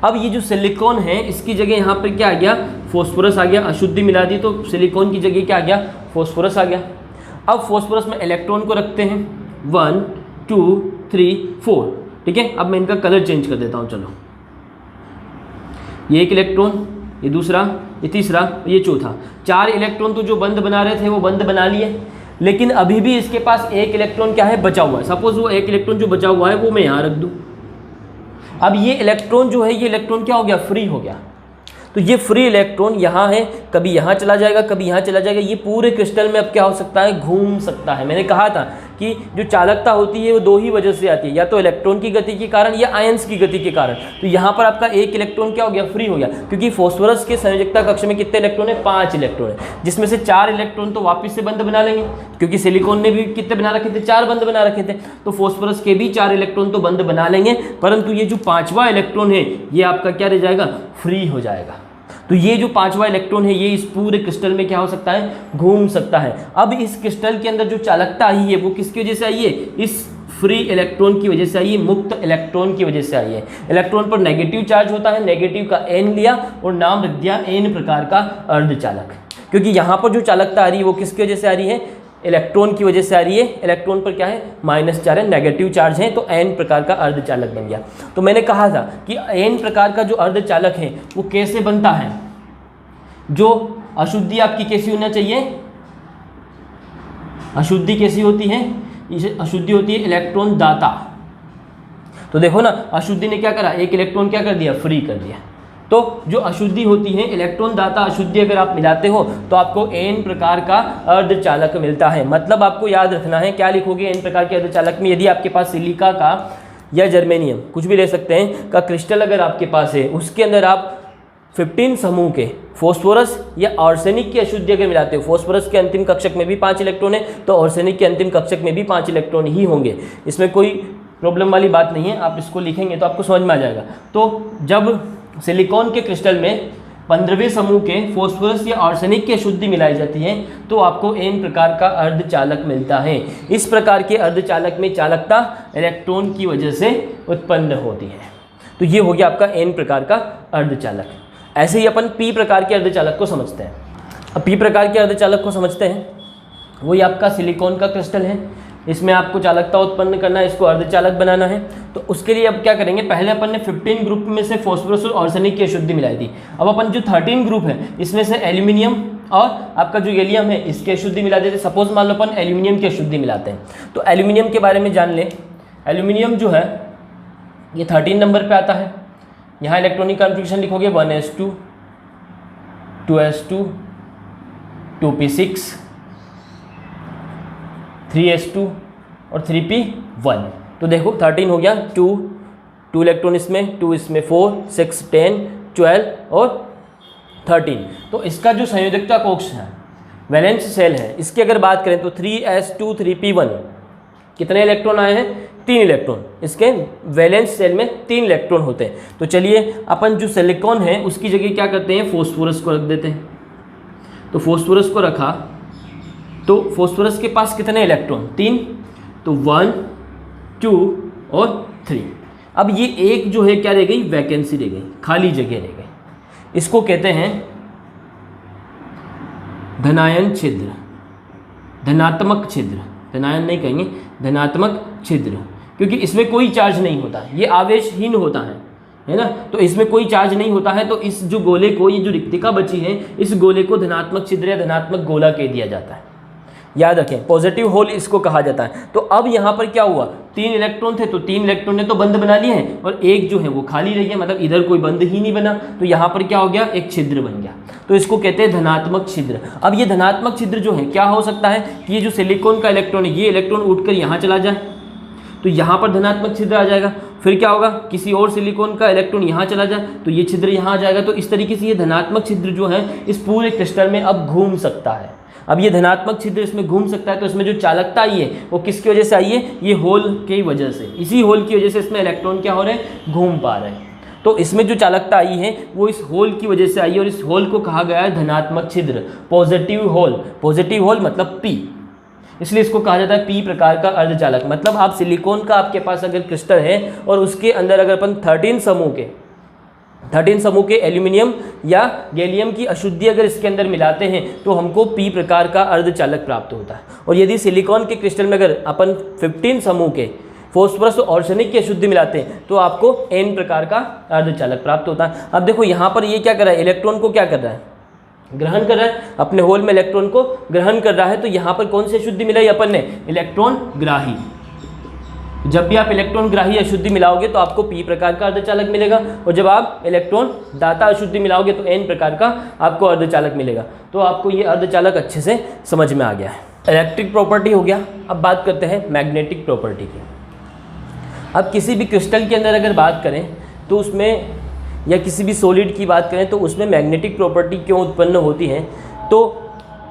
अब ये जो सिलिकॉन है इसकी जगह यहाँ पर क्या आ गया, फॉस्फोरस आ गया। अशुद्धि मिला दी तो सिलिकॉन की जगह क्या आ गया, फॉस्फोरस आ गया। अब फॉस्फोरस में इलेक्ट्रॉन को रखते हैं 1 2 3 4। ठीक है, अब मैं इनका कलर चेंज कर देता हूँ। चलो, ये एक इलेक्ट्रॉन, ये दूसरा, ये तीसरा, ये चौथा। 4 इलेक्ट्रॉन तो जो बंद बना रहे थे वो बंद बना लिए, लेकिन अभी भी इसके पास एक इलेक्ट्रॉन क्या है, बचा हुआ है। सपोज वो एक इलेक्ट्रॉन जो बचा हुआ है वो मैं यहाँ रख दूँ। अब ये इलेक्ट्रॉन जो है, ये इलेक्ट्रॉन क्या हो गया, फ्री हो गया। तो ये फ्री इलेक्ट्रॉन यहाँ है, कभी यहाँ चला जाएगा, कभी यहाँ चला जाएगा। ये पूरे क्रिस्टल में अब क्या हो सकता है, घूम सकता है। मैंने कहा था कि जो चालकता होती है वो 2 ही वजह से आती है, या तो इलेक्ट्रॉन की गति के कारण या आयंस की गति के कारण। तो यहाँ पर आपका एक इलेक्ट्रॉन क्या हो गया, फ्री हो गया, क्योंकि फॉस्फोरस के संयोजकता कक्ष में कितने इलेक्ट्रॉन है, 5 इलेक्ट्रॉन है, जिसमें से 4 इलेक्ट्रॉन तो वापस से बंद बना लेंगे, क्योंकि सिलिकॉन ने भी कितने बना रखे थे, 4 बंद बना रखे थे। तो फॉस्फोरस के भी 4 इलेक्ट्रॉन तो बंद बना लेंगे, परंतु ये जो 5वां इलेक्ट्रॉन है ये आपका क्या रह जाएगा, फ्री हो जाएगा। तो ये जो 5वां इलेक्ट्रॉन है ये इस पूरे क्रिस्टल में क्या हो सकता है, घूम सकता है। अब इस क्रिस्टल के अंदर जो चालकता आई है वो किसकी वजह से आई है, इस फ्री इलेक्ट्रॉन की वजह से आई है, मुक्त इलेक्ट्रॉन की वजह से आई है। इलेक्ट्रॉन पर नेगेटिव चार्ज होता है, नेगेटिव का n लिया और नाम रख दिया n प्रकार का अर्धचालक, क्योंकि यहाँ पर जो चालकता आ रही है वो किसकी वजह से आ रही है, इलेक्ट्रॉन की वजह से आ रही है। इलेक्ट्रॉन पर क्या है, -4 है, नेगेटिव चार्ज है, तो n प्रकार का अर्धचालक बन गया। तो मैंने कहा था कि n प्रकार का जो अर्धचालक है वो कैसे बनता है, जो अशुद्धि आपकी कैसी होना चाहिए, अशुद्धि कैसी होती है, इसे अशुद्धि होती है इलेक्ट्रॉन दाता। तो देखो ना, अशुद्धि ने क्या करा, एक इलेक्ट्रॉन क्या कर दिया, फ्री कर दिया। तो जो अशुद्धि होती है इलेक्ट्रॉन दाता अशुद्धि अगर आप मिलाते हो तो आपको n प्रकार का अर्धचालक मिलता है। मतलब आपको याद रखना है, क्या लिखोगे n प्रकार के अर्धचालक में, यदि आपके पास सिलिका का या जर्मेनियम कुछ भी ले सकते हैं का क्रिस्टल अगर आपके पास है, उसके अंदर आप 15 समूह के फॉस्फोरस या आर्सेनिक की अशुद्धि अगर मिलाते हो, फॉस्फोरस के अंतिम कक्षक में भी 5 इलेक्ट्रॉन है तो आर्सेनिक के अंतिम कक्षक में भी 5 इलेक्ट्रॉन ही होंगे। इसमें कोई प्रॉब्लम वाली बात नहीं है, आप इसको लिखेंगे तो आपको समझ में आ जाएगा। तो जब सिलिकॉन के क्रिस्टल में 15वें समूह के फॉस्फोरस या आर्सेनिक की अशुद्धि मिलाई जाती है तो आपको n प्रकार का अर्धचालक मिलता है। इस प्रकार के अर्धचालक में चालकता इलेक्ट्रॉन की वजह से उत्पन्न होती है। तो ये हो गया आपका n प्रकार का अर्धचालक। ऐसे ही अपन p प्रकार के अर्धचालक को समझते हैं। अब p प्रकार के अर्धचालक को समझते हैं, वही आपका सिलिकॉन का क्रिस्टल है, इसमें आपको चालकता उत्पन्न करना है, इसको अर्धचालक बनाना है। तो उसके लिए अब क्या करेंगे, पहले अपन ने 15 ग्रुप में से फॉस्फोरस और आर्सेनिक की अशुद्धि मिलाई थी। अब अपन जो 13 ग्रुप है इसमें से एल्यूमिनियम और आपका जो गैलियम है इसकी अशुद्धि मिला देते। सपोज मान लो अपन एल्यूमिनियम की अशुद्धि मिलाते हैं, तो एल्यूमिनियम के बारे में जान लें। एल्यूमिनियम जो है ये 13 नंबर पे आता है। यहाँ इलेक्ट्रॉनिक कॉन्फ़िगरेशन लिखोगे 1s2 2s2 2p6 3s2 और 3p1। तो देखो 13 हो गया, 2 इलेक्ट्रॉन इसमें, 2 इसमें, 4 6 10 12 और 13। तो इसका जो संयोजकता कक्षीय है, वैलेंस शेल है, इसकी अगर बात करें तो 3s2 3p1 कितने इलेक्ट्रॉन आए हैं, 3 इलेक्ट्रॉन। इसके वैलेंस शेल में 3 इलेक्ट्रॉन होते हैं। तो चलिए अपन जो सिलिकॉन है उसकी जगह क्या करते हैं, फास्फोरस को रख देते हैं। तो फास्फोरस को रखा तो फास्फोरस के पास कितने इलेक्ट्रॉन, 3, तो 1 2 और 3। अब ये एक जो है क्या रह गई, वैकेंसी रह गई, खाली जगह रह गई। इसको कहते हैं धनायन छिद्र, धनात्मक छिद्र, धनायन नहीं कहेंगे, धनात्मक छिद्र, क्योंकि इसमें कोई चार्ज नहीं होता, ये आवेशहीन होता है ना। तो इसमें कोई चार्ज नहीं होता है, तो इस जो गोले को, ये जो रिक्तिका बची है, इस गोले को धनात्मक छिद्र या धनात्मक गोला कह दिया जाता है। याद रखें, पॉजिटिव होल इसको कहा जाता है। तो अब यहाँ पर क्या हुआ, 3 इलेक्ट्रॉन थे, तो 3 इलेक्ट्रॉन ने तो बंध बना लिए हैं और एक जो है वो खाली रह गया, मतलब इधर कोई बंध ही नहीं बना। तो यहाँ पर क्या हो गया, एक छिद्र बन गया। तो इसको कहते हैं धनात्मक छिद्र। अब ये धनात्मक छिद्र जो है क्या हो सकता है कि ये जो सिलिकॉन का इलेक्ट्रॉन है, ये इलेक्ट्रॉन उठकर यहाँ चला जाए, तो यहाँ पर धनात्मक छिद्र आ जाएगा। फिर क्या होगा, किसी और सिलिकॉन का इलेक्ट्रॉन यहाँ चला जाए तो ये छिद्र यहाँ आ जाएगा। तो इस तरीके से ये धनात्मक छिद्र जो है इस पूरे क्रिस्टल में अब घूम सकता है। अब ये धनात्मक छिद्र इसमें घूम सकता है, तो इसमें जो चालकता आई है वो किसकी वजह से आई है, ये होल की वजह से। इसी होल की वजह से इसमें इलेक्ट्रॉन क्या हो रहे हैं, घूम पा रहे हैं। तो इसमें जो चालकता आई है वो इस होल की वजह से आई है, और इस होल को कहा गया है धनात्मक छिद्र, पॉजिटिव होल। पॉजिटिव होल मतलब पी, इसलिए इसको कहा जाता है पी प्रकार का अर्धचालक। मतलब आप सिलिकॉन का आपके पास अगर क्रिस्टल है और उसके अंदर अगर अपन 13 समूह के एल्यूमिनियम या गैलियम की अशुद्धि अगर इसके अंदर मिलाते हैं तो हमको पी प्रकार का अर्धचालक प्राप्त होता है। और यदि सिलिकॉन के क्रिस्टल में अगर अपन 15 समूह के फॉस्फोरस और आर्सेनिक की अशुद्धि मिलाते हैं तो आपको एन प्रकार का अर्धचालक प्राप्त होता है। अब देखो यहाँ पर ये क्या कर रहा है, इलेक्ट्रॉन को क्या कर रहा है, ग्रहण कर रहा है, अपने होल में इलेक्ट्रॉन को ग्रहण कर रहा है। तो यहाँ पर कौन सी अशुद्धि मिलाई अपन ने, इलेक्ट्रॉन ग्राही। जब भी आप इलेक्ट्रॉन ग्राही अशुद्धि मिलाओगे तो आपको पी प्रकार का अर्धचालक मिलेगा, और जब आप इलेक्ट्रॉन दाता अशुद्धि मिलाओगे तो एन प्रकार का आपको अर्धचालक मिलेगा। तो आपको ये अर्धचालक अच्छे से समझ में आ गया है। इलेक्ट्रिक प्रॉपर्टी हो गया। अब बात करते हैं मैग्नेटिक प्रॉपर्टी की। अब किसी भी क्रिस्टल के अंदर अगर बात करें तो उसमें, या किसी भी सॉलिड की बात करें तो उसमें मैग्नेटिक प्रॉपर्टी क्यों उत्पन्न होती है। तो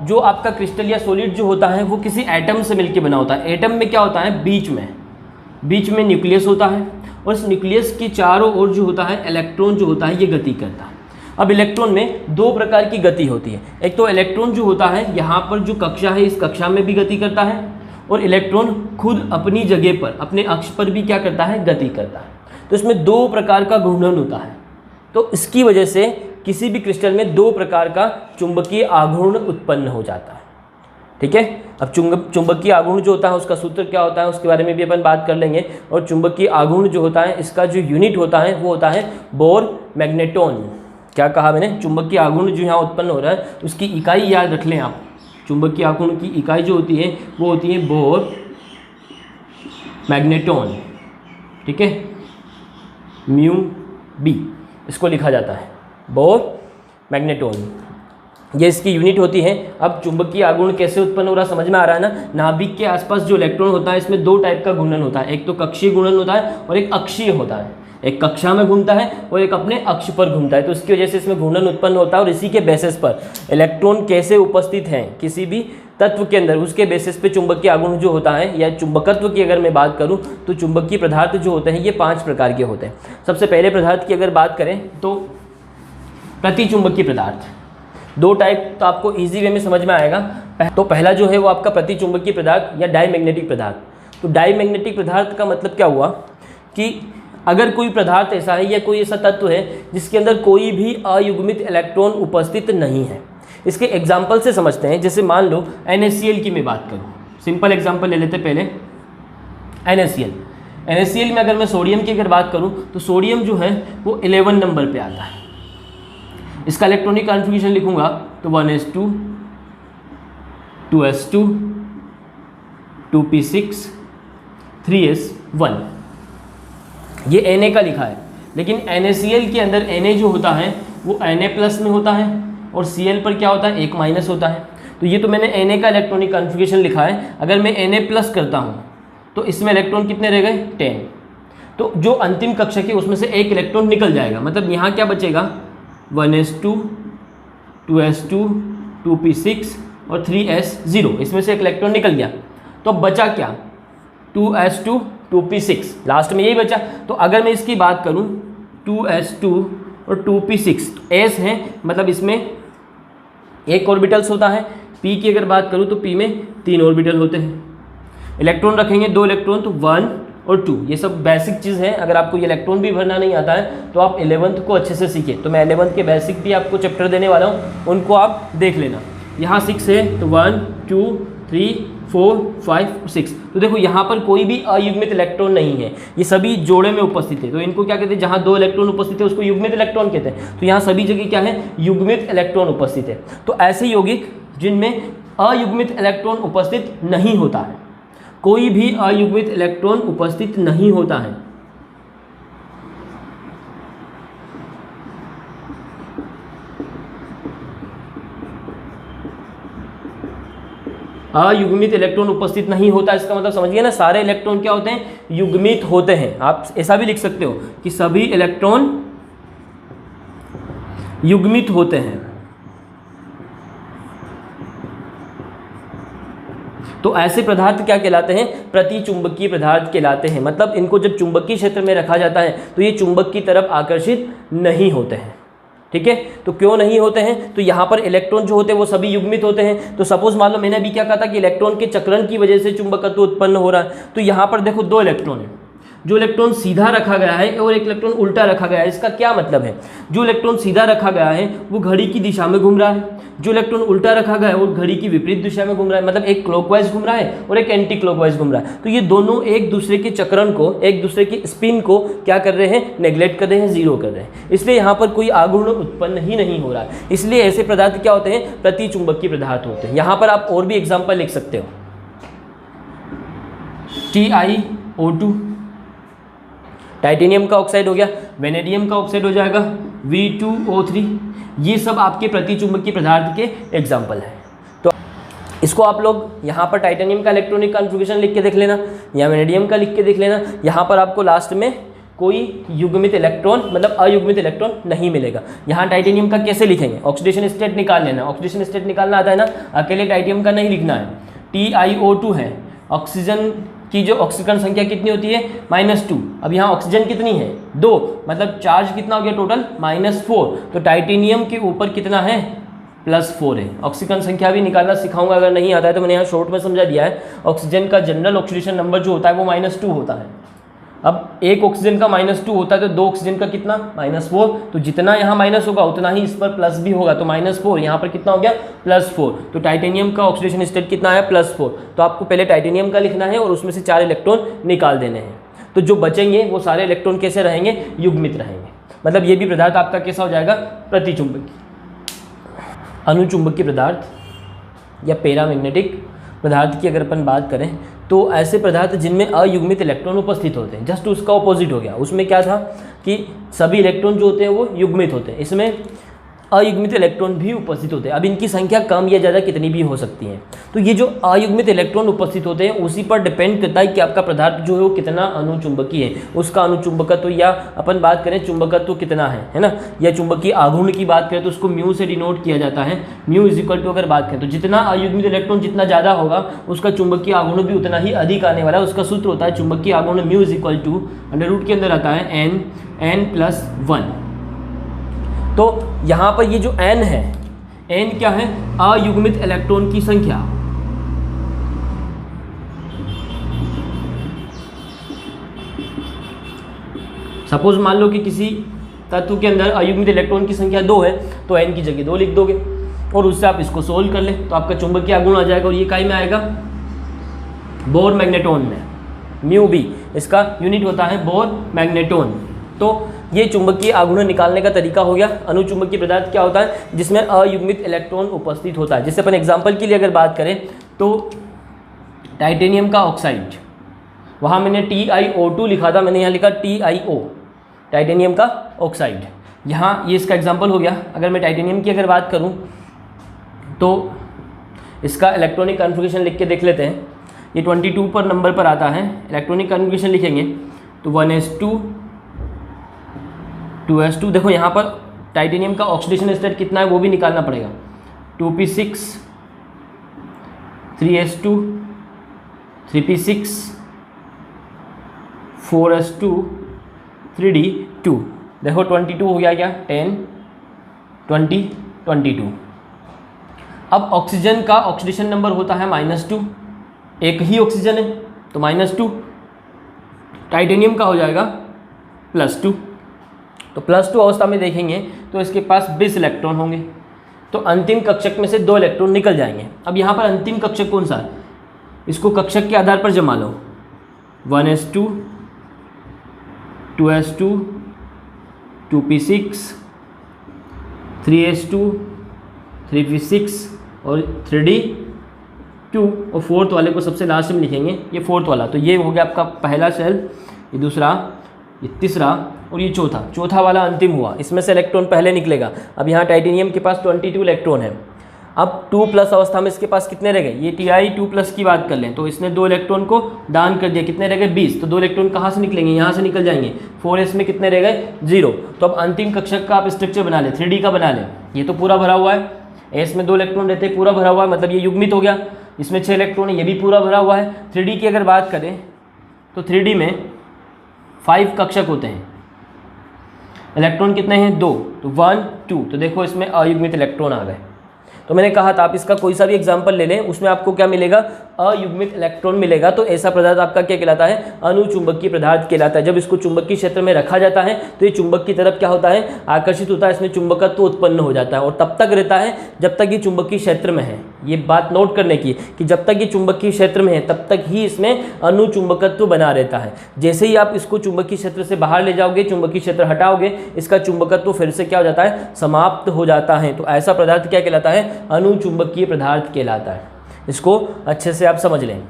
जो आपका क्रिस्टल या सॉलिड जो होता है वो किसी एटम से मिलकर बना होता है। एटम में क्या होता है, बीच में न्यूक्लियस होता है, और इस न्यूक्लियस के चारों ओर जो होता है इलेक्ट्रॉन जो होता है ये गति करता है। अब इलेक्ट्रॉन में 2 प्रकार की गति होती है। एक तो इलेक्ट्रॉन जो होता है यहाँ पर जो कक्षा है इस कक्षा में भी गति करता है, और इलेक्ट्रॉन खुद अपनी जगह पर अपने अक्ष पर भी क्या करता है, गति करता है। तो इसमें 2 प्रकार का घूर्णन होता है। तो इसकी वजह से किसी भी क्रिस्टल में 2 प्रकार का चुंबकीय आघूर्ण उत्पन्न हो जाता है। ठीक है। अब चुंबकीय आघूर्ण जो होता है उसका सूत्र क्या होता है उसके बारे में भी अपन बात कर लेंगे। और चुंबकीय आघूर्ण जो होता है इसका जो यूनिट होता है वो होता है बोर मैग्नेटोन। क्या कहा मैंने, चुंबकीय आघूर्ण जो यहाँ उत्पन्न हो रहा है उसकी इकाई याद रख लें आप। चुंबकीय आघूर्ण की इकाई जो होती है वो होती है बोर मैग्नेटोन। ठीक है, म्यू बी इसको लिखा जाता है, बोर मैग्नेटोन, ये इसकी यूनिट होती है। अब चुंबकीय आघूर्ण कैसे उत्पन्न हो रहा समझ में आ रहा है ना। नाभिक के आसपास जो इलेक्ट्रॉन होता है इसमें 2 टाइप का घूर्णन होता है, एक तो कक्षीय घूर्णन होता है और एक अक्षीय होता है। एक कक्षा में घूमता है और एक अपने अक्ष पर घूमता है। तो इसकी वजह से इसमें घूर्णन उत्पन्न होता है, और इसी के बेसिस पर इलेक्ट्रॉन कैसे उपस्थित हैं किसी भी तत्व के अंदर उसके बेसिस पे चुंबकीय आघूर्ण जो होता है, या चुंबकत्व की अगर मैं बात करूं तो चुंबकीय पदार्थ जो होते हैं ये 5 प्रकार के होते हैं। सबसे पहले पदार्थ की अगर बात करें तो प्रतिचुंबकीय पदार्थ, 2 टाइप तो आपको इजी वे में समझ में आएगा। तो पहला जो है वो आपका प्रतिचुंबकीय पदार्थ या डाईमैग्नेटिक पदार्थ। तो डाईमैग्नेटिक पदार्थ का मतलब क्या हुआ कि अगर कोई पदार्थ ऐसा है या कोई ऐसा तत्व है जिसके अंदर कोई भी अयुग्मित इलेक्ट्रॉन उपस्थित नहीं है। इसके एग्जाम्पल से समझते हैं। जैसे मान लो NaCl की मैं बात करूँ, सिंपल एग्जाम्पल ले लेते पहले। NaCl में अगर मैं सोडियम की अगर बात करूँ तो सोडियम जो है वो 11 नंबर पे आता है। इसका इलेक्ट्रॉनिक कॉन्फ़िगरेशन लिखूंगा तो 1s2 2s2 2p6 3s1, ये Na का लिखा है। लेकिन NaCl के अंदर Na जो होता है वो Na+ में होता है और Cl पर क्या होता है, 1- होता है। तो ये तो मैंने Na का इलेक्ट्रॉनिक कॉन्फ़िगरेशन लिखा है। अगर मैं Na+ करता हूँ तो इसमें इलेक्ट्रॉन कितने रह गए, 10। तो जो अंतिम कक्षक है उसमें से एक इलेक्ट्रॉन निकल जाएगा। मतलब यहाँ क्या बचेगा, 1s2 2s2 2p6 और 3s0, इसमें से एक इलेक्ट्रॉन निकल गया। तो बचा क्या, 2s2 2p6, लास्ट में यही बचा। तो अगर मैं इसकी बात करूं 2s2 और 2p6, s है मतलब इसमें एक ऑर्बिटल्स होता है। p की अगर बात करूं तो p में 3 ऑर्बिटल होते हैं। इलेक्ट्रॉन रखेंगे 2 इलेक्ट्रॉन तो 1 और 2, ये सब बेसिक चीज़ है। अगर आपको ये इलेक्ट्रॉन भी भरना नहीं आता है तो आप 11th को अच्छे से सीखें। तो मैं 11th के बेसिक भी आपको चैप्टर देने वाला हूँ, उनको आप देख लेना। यहाँ 6 है तो 1 2 3 4 5 6। तो देखो यहाँ पर कोई भी अयुग्मित इलेक्ट्रॉन नहीं है, ये सभी जोड़े में उपस्थित है। तो इनको क्या कहते हैं, जहाँ 2 इलेक्ट्रॉन उपस्थित है उसको युग्मित इलेक्ट्रॉन कहते हैं। तो यहाँ सभी जगह क्या है, युग्मित इलेक्ट्रॉन उपस्थित है। तो ऐसे यौगिक जिनमें अयुग्मित इलेक्ट्रॉन उपस्थित नहीं होता है, कोई भी अयुग्मित इलेक्ट्रॉन उपस्थित नहीं होता है, अयुग्मित इलेक्ट्रॉन उपस्थित नहीं होता। इसका मतलब समझिए ना, सारे इलेक्ट्रॉन क्या होते हैं, युग्मित होते हैं। आप ऐसा भी लिख सकते हो कि सभी इलेक्ट्रॉन युग्मित होते हैं। तो ऐसे पदार्थ क्या कहलाते हैं, प्रतिचुंबकीय पदार्थ कहलाते हैं। मतलब इनको जब चुंबकीय क्षेत्र में रखा जाता है तो ये चुंबक की तरफ आकर्षित नहीं होते हैं। ठीक है, तो क्यों नहीं होते हैं, तो यहाँ पर इलेक्ट्रॉन जो होते हैं वो सभी युग्मित होते हैं। तो सपोज मान लो मैंने अभी क्या कहा था कि इलेक्ट्रॉन के चक्रण की वजह से चुंबकत्व उत्पन्न हो रहा है। तो यहाँ पर देखो 2 इलेक्ट्रॉन है, जो इलेक्ट्रॉन सीधा रखा गया है और एक इलेक्ट्रॉन उल्टा रखा गया है। इसका क्या मतलब है, जो इलेक्ट्रॉन सीधा रखा गया है वो घड़ी की दिशा में घूम रहा है, जो इलेक्ट्रॉन उल्टा रखा गया है वो घड़ी की विपरीत दिशा में घूम रहा है। मतलब एक क्लॉकवाइज घूम रहा है और एक एंटी क्लॉकवाइज घूम रहा है। तो ये दोनों एक दूसरे के चक्रण को, एक दूसरे की स्पिन को क्या कर रहे हैं, नेग्लेक्ट कर रहे हैं, जीरो कर रहे हैं। इसलिए यहाँ पर कोई आघूर्ण उत्पन्न ही नहीं हो रहा है। इसलिए ऐसे पदार्थ क्या होते हैं, प्रतिचुंबकीय पदार्थ होते हैं। यहाँ पर आप और भी एग्जाम्पल लिख सकते हो, TiO2 टाइटेनियम का ऑक्साइड हो गया, वेनेडियम का ऑक्साइड हो जाएगा, V2O3, ये सब आपके प्रतिचुंबकीय पदार्थ के एग्जाम्पल हैं। तो इसको आप लोग यहाँ पर टाइटेनियम का इलेक्ट्रॉनिक कॉन्फ़िगरेशन लिख के देख लेना या वेनेडियम का लिख के देख लेना। यहाँ पर आपको लास्ट में कोई युग्मित इलेक्ट्रॉन मतलब अयुग्मित इलेक्ट्रॉन नहीं मिलेगा। यहाँ टाइटेनियम का कैसे लिखेंगे, ऑक्सीडेशन स्टेट निकाल लेना। ऑक्सीडेशन स्टेट निकालना आता है ना, अकेले टाइटेनियम का नहीं लिखना है। TiO2 है, ऑक्सीजन की जो ऑक्सीकरण संख्या कितनी होती है, -2। अब यहाँ ऑक्सीजन कितनी है, 2, मतलब चार्ज कितना हो गया टोटल, -4। तो टाइटेनियम के ऊपर कितना है, +4 है। ऑक्सीकरण संख्या भी निकालना सिखाऊंगा, अगर नहीं आता है तो मैंने यहाँ शॉर्ट में समझा दिया है। ऑक्सीजन का जनरल ऑक्सीडेशन नंबर जो होता है वो -2 होता है। अब एक ऑक्सीजन का -2 होता है तो 2 ऑक्सीजन का कितना, -4। तो जितना यहाँ माइनस होगा उतना ही इस पर प्लस भी होगा। तो -4 यहाँ पर कितना हो गया, +4। तो टाइटेनियम का ऑक्सीडेशन स्टेट कितना है, +4। तो आपको पहले टाइटेनियम का लिखना है और उसमें से 4 इलेक्ट्रॉन निकाल देने हैं। तो जो बचेंगे वो सारे इलेक्ट्रॉन कैसे रहेंगे, युग्मित रहेंगे। मतलब ये भी पदार्थ आपका कैसा हो जाएगा, प्रतिचुंबकीय। अनुचुंबकीय पदार्थ या पैरामैग्नेटिक पदार्थ की अगर अपन बात करें तो ऐसे पदार्थ जिनमें अयुग्मित इलेक्ट्रॉन उपस्थित होते हैं, जस्ट उसका ऑपोजिट हो गया। उसमें क्या था कि सभी इलेक्ट्रॉन जो होते हैं वो युग्मित होते हैं, इसमें अयुग्मित इलेक्ट्रॉन भी उपस्थित होते हैं। अब इनकी संख्या कम या ज़्यादा कितनी भी हो सकती है। तो ये जो अयुग्मित इलेक्ट्रॉन उपस्थित होते हैं उसी पर डिपेंड करता है कि आपका पदार्थ जो है वो कितना अनुचुंबकीय है, उसका अनुचुंबकत्व या अपन बात करें चुंबकत्व कितना है ना, या चुंबकीय आघूर्ण की बात करें तो उसको म्यू से डिनोट किया जाता है। म्यू = अगर बात करें तो जितना अयुग्मित इलेक्ट्रॉन जितना ज़्यादा होगा उसका चुंबकीय आघूर्ण भी उतना ही अधिक आने वाला है। उसका सूत्र होता है चुंबकीय आघूर्ण म्यू √, के अंदर आता है n+1। तो यहाँ पर ये जो n है, n क्या है, अयुग्मित इलेक्ट्रॉन की संख्या। सपोज मान लो कि किसी तत्व के अंदर अयुग्मित इलेक्ट्रॉन की संख्या 2 है, तो n की जगह 2 लिख दोगे और उससे आप इसको सोल्व कर लें तो आपका चुंबकीय आघूर्ण आ जाएगा। और ये काय में आएगा? बोर मैग्नेटोन में। म्यू बी इसका यूनिट होता है बोर मैग्नेटोन। तो ये चुंबकीय आघूर्ण निकालने का तरीका हो गया। अनुचुंबकीय पदार्थ क्या होता है? जिसमें अयुग्मित इलेक्ट्रॉन उपस्थित होता है। जैसे अपन एग्जाम्पल के लिए अगर बात करें तो टाइटेनियम का ऑक्साइड, वहाँ मैंने TiO2 लिखा था, मैंने यहाँ लिखा TiO, टाइटेनियम का ऑक्साइड। यहाँ ये इसका एग्जाम्पल हो गया। अगर मैं टाइटेनियम की अगर बात करूँ तो इसका इलेक्ट्रॉनिक कॉन्फ़िगरेशन लिख के देख लेते हैं। ये 22 पर नंबर पर आता है। इलेक्ट्रॉनिक कॉन्फ़िगरेशन लिखेंगे तो 1s2 2s2। देखो यहाँ पर टाइटेनियम का ऑक्सीडेशन स्टेट कितना है वो भी निकालना पड़ेगा। 2p6 3s2 3p6 4s2 3d2। देखो 22 हो गया क्या? 10 20 22। अब ऑक्सीजन का ऑक्सीडेशन नंबर होता है -2, एक ही ऑक्सीजन है तो -2। टाइटेनियम का हो जाएगा +2। तो +2 अवस्था में देखेंगे तो इसके पास 20 इलेक्ट्रॉन होंगे, तो अंतिम कक्षक में से 2 इलेक्ट्रॉन निकल जाएंगे। अब यहाँ पर अंतिम कक्षक कौन सा है? इसको कक्षक के आधार पर जमा लो। 1s2 2s2 2p6 3s2 3p6 और 3d2 और फोर्थ वाले को सबसे लास्ट में लिखेंगे, ये फोर्थ वाला। तो ये हो गया आपका पहला सेल, ये दूसरा, ये तीसरा और ये चौथा वाला अंतिम हुआ। इसमें से इलेक्ट्रॉन पहले निकलेगा। अब यहाँ टाइटेनियम के पास 22 इलेक्ट्रॉन है। अब 2+ अवस्था में इसके पास कितने रह गए? ये Ti2+ की बात कर लें तो इसने 2 इलेक्ट्रॉन को दान कर दिया। कितने रह गए? 20। तो 2 इलेक्ट्रॉन कहाँ से निकलेंगे? यहाँ से निकल जाएंगे। 4s में कितने रह गए? 0। तो अब अंतिम कक्षक का आप स्ट्रक्चर बना लें, 3D का बना लें। ये तो पूरा भरा हुआ है, s में 2 इलेक्ट्रॉन रहते हैं, पूरा भरा हुआ है, मतलब ये युग्मित हो गया। इसमें 6 इलेक्ट्रॉन है, ये भी पूरा भरा हुआ है। 3D की अगर बात करें तो 3D में 5 कक्षक होते हैं। इलेक्ट्रॉन कितने हैं? 2। तो 1 2। तो देखो इसमें अयुग्मित इलेक्ट्रॉन आ गए। तो मैंने कहा था आप इसका कोई सा भी एग्जाम्पल ले लें, उसमें आपको क्या मिलेगा? अयुग्मित इलेक्ट्रॉन मिलेगा। तो ऐसा पदार्थ आपका क्या कहलाता है? अनुचुंबकीय पदार्थ कहलाता है। जब इसको चुंबकीय क्षेत्र में रखा जाता है तो ये चुंबक की तरफ क्या होता है? आकर्षित होता है, इसमें चुंबकत्व उत्पन्न हो जाता है और तब तक रहता है जब तक ये चुंबकीय क्षेत्र में है। ये बात नोट करने की कि जब तक ये चुंबकीय क्षेत्र में है तब तक ही इसमें अनुचुंबकत्व बना रहता है। जैसे ही आप इसको चुंबकीय क्षेत्र से बाहर ले जाओगे, चुंबकीय क्षेत्र हटाओगे, इसका चुंबकत्व फिर से क्या हो जाता है? समाप्त हो जाता है। तो ऐसा पदार्थ क्या कहलाता है? अनुचुंबकीय पदार्थ कहलाता है। इसको अच्छे से आप समझ लें।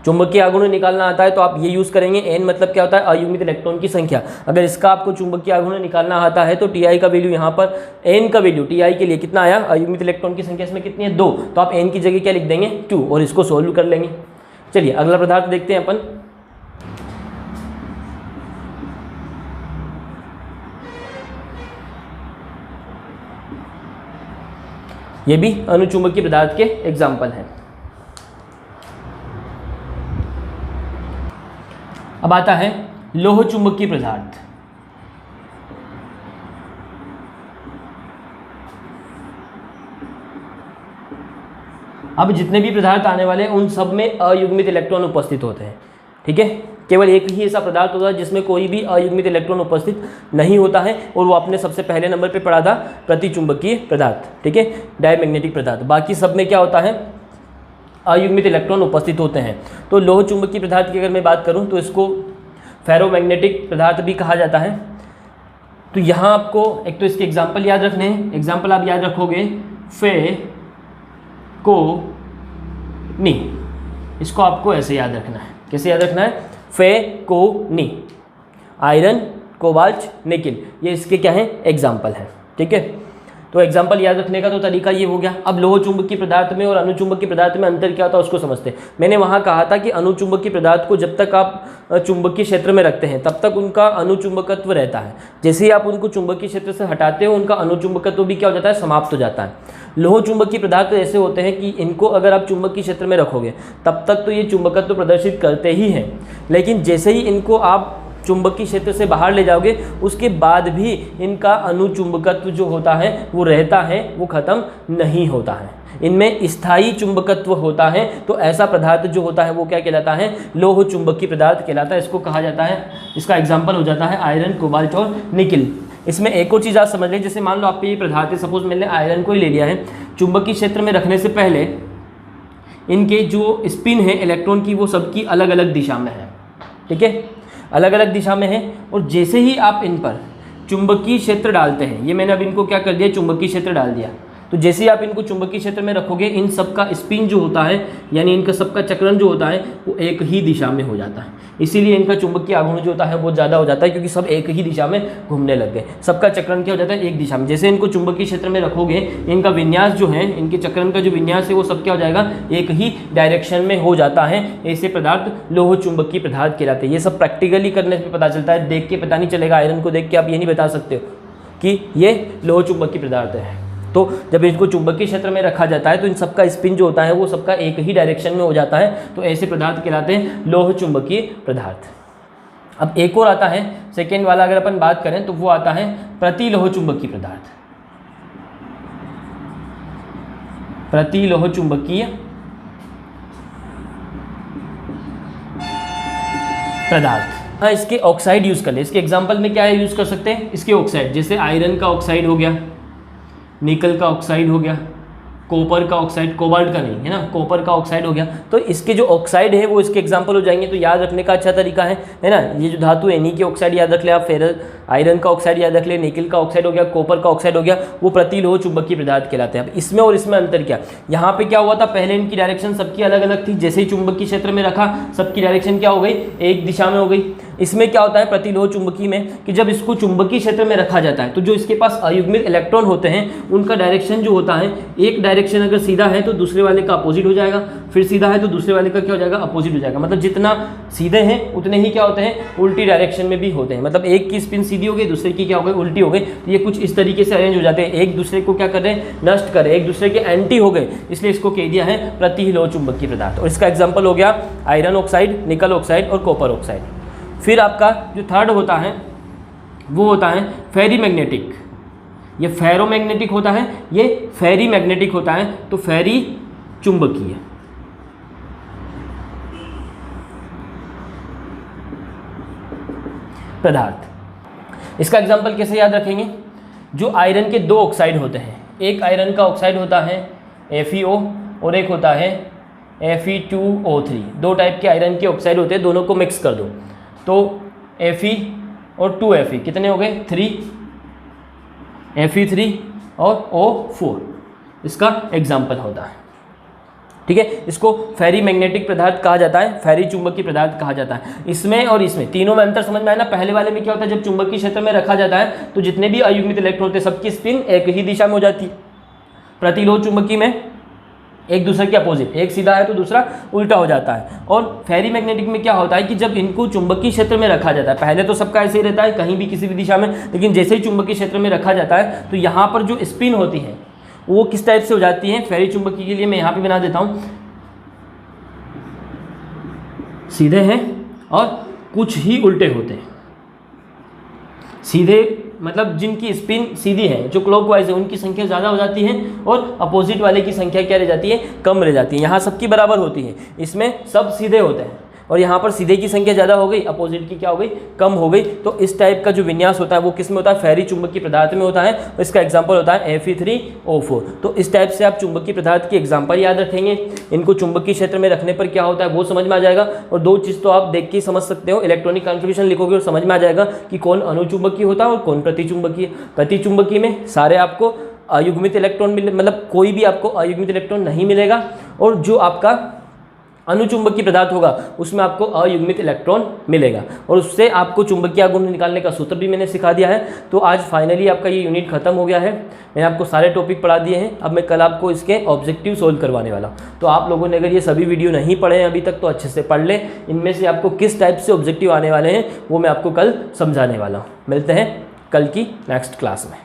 चुंबकीय आघूर्ण निकालना आता है तो आप ये यूज़ करेंगे। n मतलब क्या होता है? अयुग्मित इलेक्ट्रॉन की संख्या। अगर इसका आपको चुंबकीय आघूर्ण निकालना आता है तो Ti का वैल्यू यहाँ पर, n का वैल्यू Ti के लिए कितना आया? अयुग्मित इलेक्ट्रॉन की संख्या इसमें कितनी है? 2। तो आप n की जगह क्या लिख देंगे? 2 और इसको सोल्व कर लेंगे। चलिए अगला पदार्थ देखते हैं अपन। ये भी अनुचुंबकीय पदार्थ के एग्जाम्पल हैं। अब आता है लोह चुंबकीय पदार्थ। अब जितने भी पदार्थ आने वाले हैं उन सब में अयुग्मित इलेक्ट्रॉन उपस्थित होते हैं। ठीक है, केवल एक ही ऐसा पदार्थ होता है जिसमें कोई भी अयुग्मित इलेक्ट्रॉन उपस्थित नहीं होता है और वो आपने सबसे पहले नंबर पे पढ़ा था, प्रतिचुंबकीय पदार्थ। ठीक है, डायमैग्नेटिक पदार्थ। बाकी सब में क्या होता है? अयुग्मित इलेक्ट्रॉन उपस्थित होते हैं। तो लोह चुंबकीय पदार्थ की अगर मैं बात करूं तो इसको फेरोमैग्नेटिक पदार्थ भी कहा जाता है। तो यहाँ आपको एक तो इसके एग्जाम्पल याद रखने हैं। एग्जाम्पल आप याद रखोगे, फे को नी, इसको आपको ऐसे याद रखना है। कैसे याद रखना है? फे को नी, आयरन, कोबाल्ट, निकिल, ये इसके क्या है? एग्जाम्पल हैं। ठीक है, तो एग्जाम्पल याद रखने का तो तरीका ये हो गया। अब लोह चुंबकीय पदार्थ में और अनुचुंबकीय पदार्थ में अंतर क्या होता है उसको समझते हैं। मैंने वहाँ कहा था कि अनुचुंबकीय पदार्थ को जब तक आप चुंबकीय क्षेत्र में रखते हैं तब तक उनका अनुचुंबकत्व रहता है। जैसे ही आप उनको चुंबकीय क्षेत्र से हटाते हो उनका अनुचुंबकत्व भी क्या हो जाता है? समाप्त हो जाता है। लोह चुंबकीय पदार्थ ऐसे होते हैं कि इनको अगर आप चुंबकीय क्षेत्र में रखोगे तब तक तो ये चुंबकत्व प्रदर्शित करते ही हैं, लेकिन जैसे ही इनको आप चुंबकीय क्षेत्र से बाहर ले जाओगे उसके बाद भी इनका अनुचुंबकत्व जो होता है वो रहता है, वो खत्म नहीं होता है। इनमें स्थायी चुंबकत्व होता है। तो ऐसा पदार्थ जो होता है वो क्या कहलाता है? लोह चुंबकीय पदार्थ कहलाता है। इसको कहा जाता है, इसका एग्जाम्पल हो जाता है आयरन, कोबाल्ट और निकिल। इसमें एक और चीज़ आप समझ लें, जैसे मान लो आप ये पदार्थ है, सपोज मैंने आयरन को ही ले लिया है, चुंबकीय क्षेत्र में रखने से पहले इनके जो स्पिन है इलेक्ट्रॉन की वो सबकी अलग अलग दिशा में है, ठीक है, अलग अलग दिशा में है। और जैसे ही आप इन पर चुंबकीय क्षेत्र डालते हैं, ये मैंने अब इनको क्या कर दिया, चुंबकीय क्षेत्र डाल दिया, तो जैसे ही आप इनको चुंबकीय क्षेत्र में रखोगे इन सब का स्पिन जो होता है यानी इनका सबका चक्रण जो होता है वो एक ही दिशा में हो जाता है। इसीलिए इनका चुंबकीय आघूर्ण जो होता है बहुत ज़्यादा हो जाता है, क्योंकि सब एक ही दिशा में घूमने लग गए। सबका चक्रण क्या हो जाता है? एक दिशा में। जैसे इनको चुंबकीय क्षेत्र में रखोगे इनका विन्यास जो है, इनके चक्रण का जो विन्यास है वो सब क्या हो जाएगा? एक ही डायरेक्शन में हो जाता है। ऐसे पदार्थ लोह चुंबकीय पदार्थ कहलाते हैं। ये सब प्रैक्टिकली करने पर पता चलता है, देख के पता नहीं चलेगा। आयरन को देख के आप ये नहीं बता सकते हो कि ये लोह चुंबकीय पदार्थ है। तो जब इसको चुंबकीय क्षेत्र में रखा जाता है तो इन सबका स्पिन जो होता है वो सबका एक ही डायरेक्शन में हो जाता है। तो ऐसे पदार्थ कहलाते हैं लोह चुंबकीय पदार्थ। अब एक और आता है सेकेंड वाला, अगर अपन बात करें तो वो आता है प्रतिलोह चुंबकीय पदार्थ। प्रतिलोह चुंबकीय पदार्थ। हाँ, इसके ऑक्साइड यूज कर ले। इसके एग्जांपल में क्या यूज कर सकते हैं? इसके ऑक्साइड, जैसे आयरन का ऑक्साइड हो गया, निकल का ऑक्साइड हो गया, कॉपर का ऑक्साइड, कोबाल्ट का नहीं है ना, कॉपर का ऑक्साइड हो गया। तो इसके जो ऑक्साइड है वो इसके एग्जांपल हो जाएंगे। तो याद रखने का अच्छा तरीका है ना, ये जो धातु है इन्हीं के ऑक्साइड याद रख ले आप, फेरस आयरन का ऑक्साइड याद रख ले, निकल का ऑक्साइड हो गया, कॉपर का ऑक्साइड हो गया, वो प्रतिलोह चुंबकीय पदार्थ कहलाते हैं। अब इसमें और इसमें अंतर क्या? यहाँ पे क्या हुआ था, पहले इनकी डायरेक्शन सबकी अलग अलग थी, जैसे ही चुंबकीय क्षेत्र में रखा सबकी डायरेक्शन क्या हो गई? एक दिशा में हो गई। इसमें क्या होता है प्रतिलोह चुंबकीय में कि जब इसको चुंबकीय क्षेत्र में रखा जाता है तो जो इसके पास अयुग्मित इलेक्ट्रॉन होते हैं उनका डायरेक्शन जो होता है, एक डायरेक्शन अगर सीधा है तो दूसरे वाले का अपोजिट हो जाएगा, फिर सीधा है तो दूसरे वाले का क्या हो जाएगा? अपोजिट हो जाएगा। मतलब जितना सीधे हैं उतने ही क्या होते हैं? उल्टी डायरेक्शन में भी होते हैं। मतलब एक की स्पिन सीधी हो गई, दूसरे की क्या हो गई? उल्टी हो गई। तो ये कुछ इस तरीके से अरेंज हो जाते हैं, एक दूसरे को क्या कर रहे हैं? नष्ट कर रहे हैं, एक दूसरे के एंटी हो गए, इसलिए इसको कह दिया है प्रतिलोह चुंबकीय पदार्थ। और इसका एग्जाम्पल हो गया आयरन ऑक्साइड, निकल ऑक्साइड और कॉपर ऑक्साइड। फिर आपका जो थर्ड होता है वो होता है फेरीमैग्नेटिक। ये फेरोमैग्नेटिक होता है, ये फेरीमैग्नेटिक होता है। तो फेरी चुंबकीय, पदार्थ। इसका एग्जाम्पल कैसे याद रखेंगे? जो आयरन के दो ऑक्साइड होते हैं, एक आयरन का ऑक्साइड होता है FeO और एक होता है Fe2O3। दो टाइप के आयरन के ऑक्साइड होते हैं, दोनों को मिक्स कर दो तो Fe और 2Fe कितने हो गए? 3, Fe3 और O4 इसका एग्जाम्पल होता है। ठीक है, इसको फेरीमैग्नेटिक पदार्थ कहा जाता है, फेरी चुंबकीय पदार्थ कहा जाता है। इसमें और इसमें तीनों में अंतर समझ में आया ना? पहले वाले में क्या होता है, जब चुंबकीय क्षेत्र में रखा जाता है तो जितने भी अयुग्मित इलेक्ट्रॉन होते हैं सबकी स्पिन एक ही दिशा में हो जाती है। प्रतिलोह चुंबकीय में एक दूसरे के अपोजिट, एक सीधा है तो दूसरा उल्टा हो जाता है। और फेरीमैग्नेटिक में क्या होता है कि जब इनको चुंबकीय क्षेत्र में रखा जाता है, पहले तो सबका ऐसे ही रहता है कहीं भी किसी भी दिशा में, लेकिन जैसे ही चुंबकीय क्षेत्र में रखा जाता है तो यहाँ पर जो स्पिन होती है वो किस टाइप से हो जाती है? फेरी चुंबकीय के लिए मैं यहाँ पे बना देता हूँ, सीधे हैं और कुछ ही उल्टे होते हैं। सीधे मतलब जिनकी स्पिन सीधी है, जो क्लॉकवाइज है, उनकी संख्या ज़्यादा हो जाती है और अपोजिट वाले की संख्या क्या रह जाती है? कम रह जाती है। यहाँ सबकी बराबर होती है, इसमें सब सीधे होते हैं और यहाँ पर सीधे की संख्या ज़्यादा हो गई, अपोजिट की क्या हो गई? कम हो गई। तो इस टाइप का जो विन्यास होता है वो किस में होता है? फेरी चुंबकीय पदार्थ में होता है। और इसका एग्जाम्पल होता है Fe3O4। तो इस टाइप से आप चुंबकीय पदार्थ के एग्जाम्पल याद रखेंगे। इनको चुंबकीय क्षेत्र में रखने पर क्या होता है वो समझ में आ जाएगा। और दो चीज़ तो आप देख के समझ सकते हो, इलेक्ट्रॉनिक कॉन्फिगरेशन लिखोगे और समझ में आ जाएगा कि कौन अनुचुंबकीय होता है और कौन प्रतिचुंबकीय। प्रतिचुंबकीय में सारे आपको अयुग्मित इलेक्ट्रॉन मिले, मतलब कोई भी आपको अयुग्मित इलेक्ट्रॉन नहीं मिलेगा। और जो आपका अनुचुंबकीय पदार्थ होगा उसमें आपको अयुग्मित इलेक्ट्रॉन मिलेगा। और उससे आपको चुंबकीय आघूर्ण निकालने का सूत्र भी मैंने सिखा दिया है। तो आज फाइनली आपका ये यूनिट खत्म हो गया है। मैंने आपको सारे टॉपिक पढ़ा दिए हैं। अब मैं कल आपको इसके ऑब्जेक्टिव सोल्व करवाने वाला हूँ। तो आप लोगों ने अगर ये सभी वीडियो नहीं पढ़े हैं अभी तक तो अच्छे से पढ़ लें। इनमें से आपको किस टाइप से ऑब्जेक्टिव आने वाले हैं वो मैं आपको कल समझाने वाला हूँ। मिलते हैं कल की नेक्स्ट क्लास में।